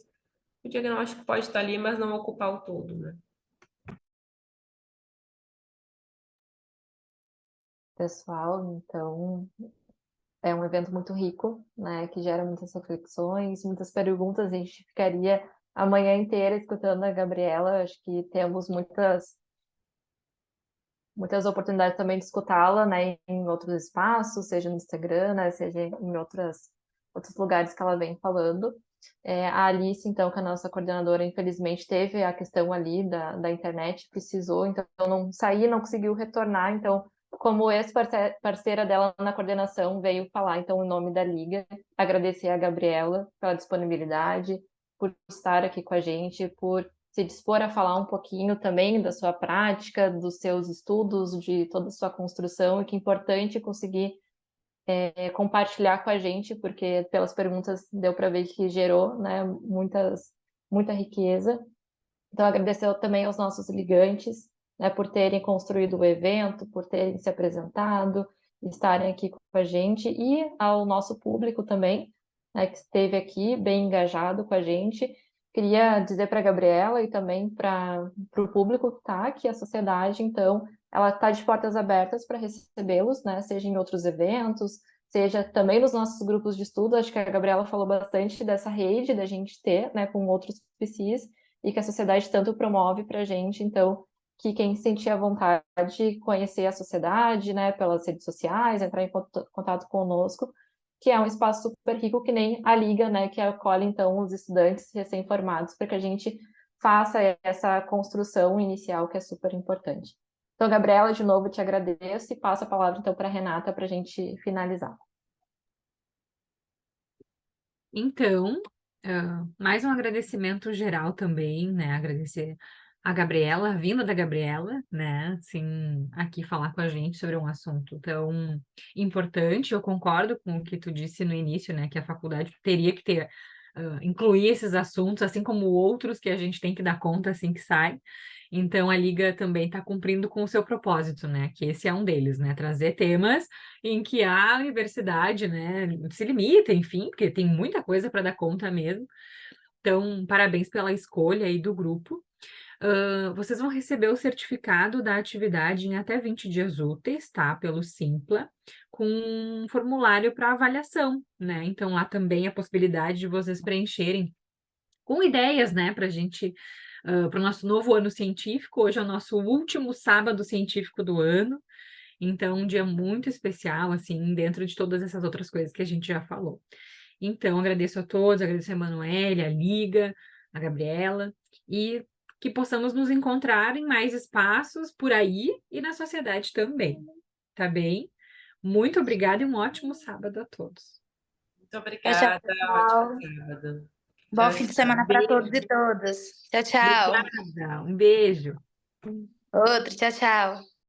o diagnóstico pode estar ali, mas não ocupar o todo, né? Pessoal, então é um evento muito rico, né, que gera muitas reflexões, muitas perguntas. A gente ficaria a manhã inteira escutando a Gabriela. Acho que temos muitas oportunidades também de escutá-la, né, em outros espaços, seja no Instagram, né, seja em outros lugares que ela vem falando. A Alice, então, que é a nossa coordenadora, infelizmente teve a questão ali da internet, precisou, então não sair, não conseguiu retornar. Então, como ex-parceira dela na coordenação, veio falar, então, em nome da Liga, agradecer a Gabriela pela disponibilidade, por estar aqui com a gente, por se dispor a falar um pouquinho também da sua prática, dos seus estudos, de toda a sua construção, e que é importante conseguir compartilhar com a gente, porque pelas perguntas deu para ver que gerou, né, muita riqueza. Então, agradecer também aos nossos ligantes, né, por terem construído o evento, por terem se apresentado, estarem aqui com a gente, e ao nosso público também, né, que esteve aqui bem engajado com a gente. Queria dizer para a Gabriela e também para o público que está aqui, a sociedade, então, ela está de portas abertas para recebê-los, né, seja em outros eventos, seja também nos nossos grupos de estudo. Acho que a Gabriela falou bastante dessa rede da gente ter, né, com outros PCs, e que a sociedade tanto promove para a gente. Então, que quem sentir a vontade de conhecer a sociedade, né, pelas redes sociais, entrar em contato conosco, que é um espaço super rico, que nem a Liga, né, que acolhe, então, os estudantes recém-formados, para que a gente faça essa construção inicial, que é super importante. Então, Gabriela, de novo, te agradeço, e passo a palavra, então, para a Renata, para a gente finalizar. Então, mais um agradecimento geral também, né? Agradecer a Gabriela, a vinda da Gabriela, né? Assim, aqui falar com a gente sobre um assunto tão importante. Eu concordo com o que tu disse no início, né? Que a faculdade teria que ter, incluir esses assuntos, assim como outros que a gente tem que dar conta assim que sai. Então, a Liga também está cumprindo com o seu propósito, né? Que esse é um deles, né? Trazer temas em que a universidade, né, se limita, enfim, porque tem muita coisa para dar conta mesmo. Então, parabéns pela escolha aí do grupo. Vocês vão receber o certificado da atividade em até 20 dias úteis, tá? Pelo Simpla, com um formulário para avaliação, né? Então, lá também a possibilidade de vocês preencherem com ideias, né, para a gente, para o nosso novo ano científico. Hoje é o nosso último sábado científico do ano, então um dia muito especial, assim, dentro de todas essas outras coisas que a gente já falou. Então, agradeço a todos, agradeço a Emanuele, a Liga, a Gabriela, e que possamos nos encontrar em mais espaços por aí e na sociedade também, tá bem? Muito obrigada e um ótimo sábado a todos. Muito Tchau, obrigada, pessoal. ótimo sábado. Bom Tchau, fim de tchau. semana para todos e todas. Tchau, tchau. Obrigada, um beijo. Outro, tchau, tchau.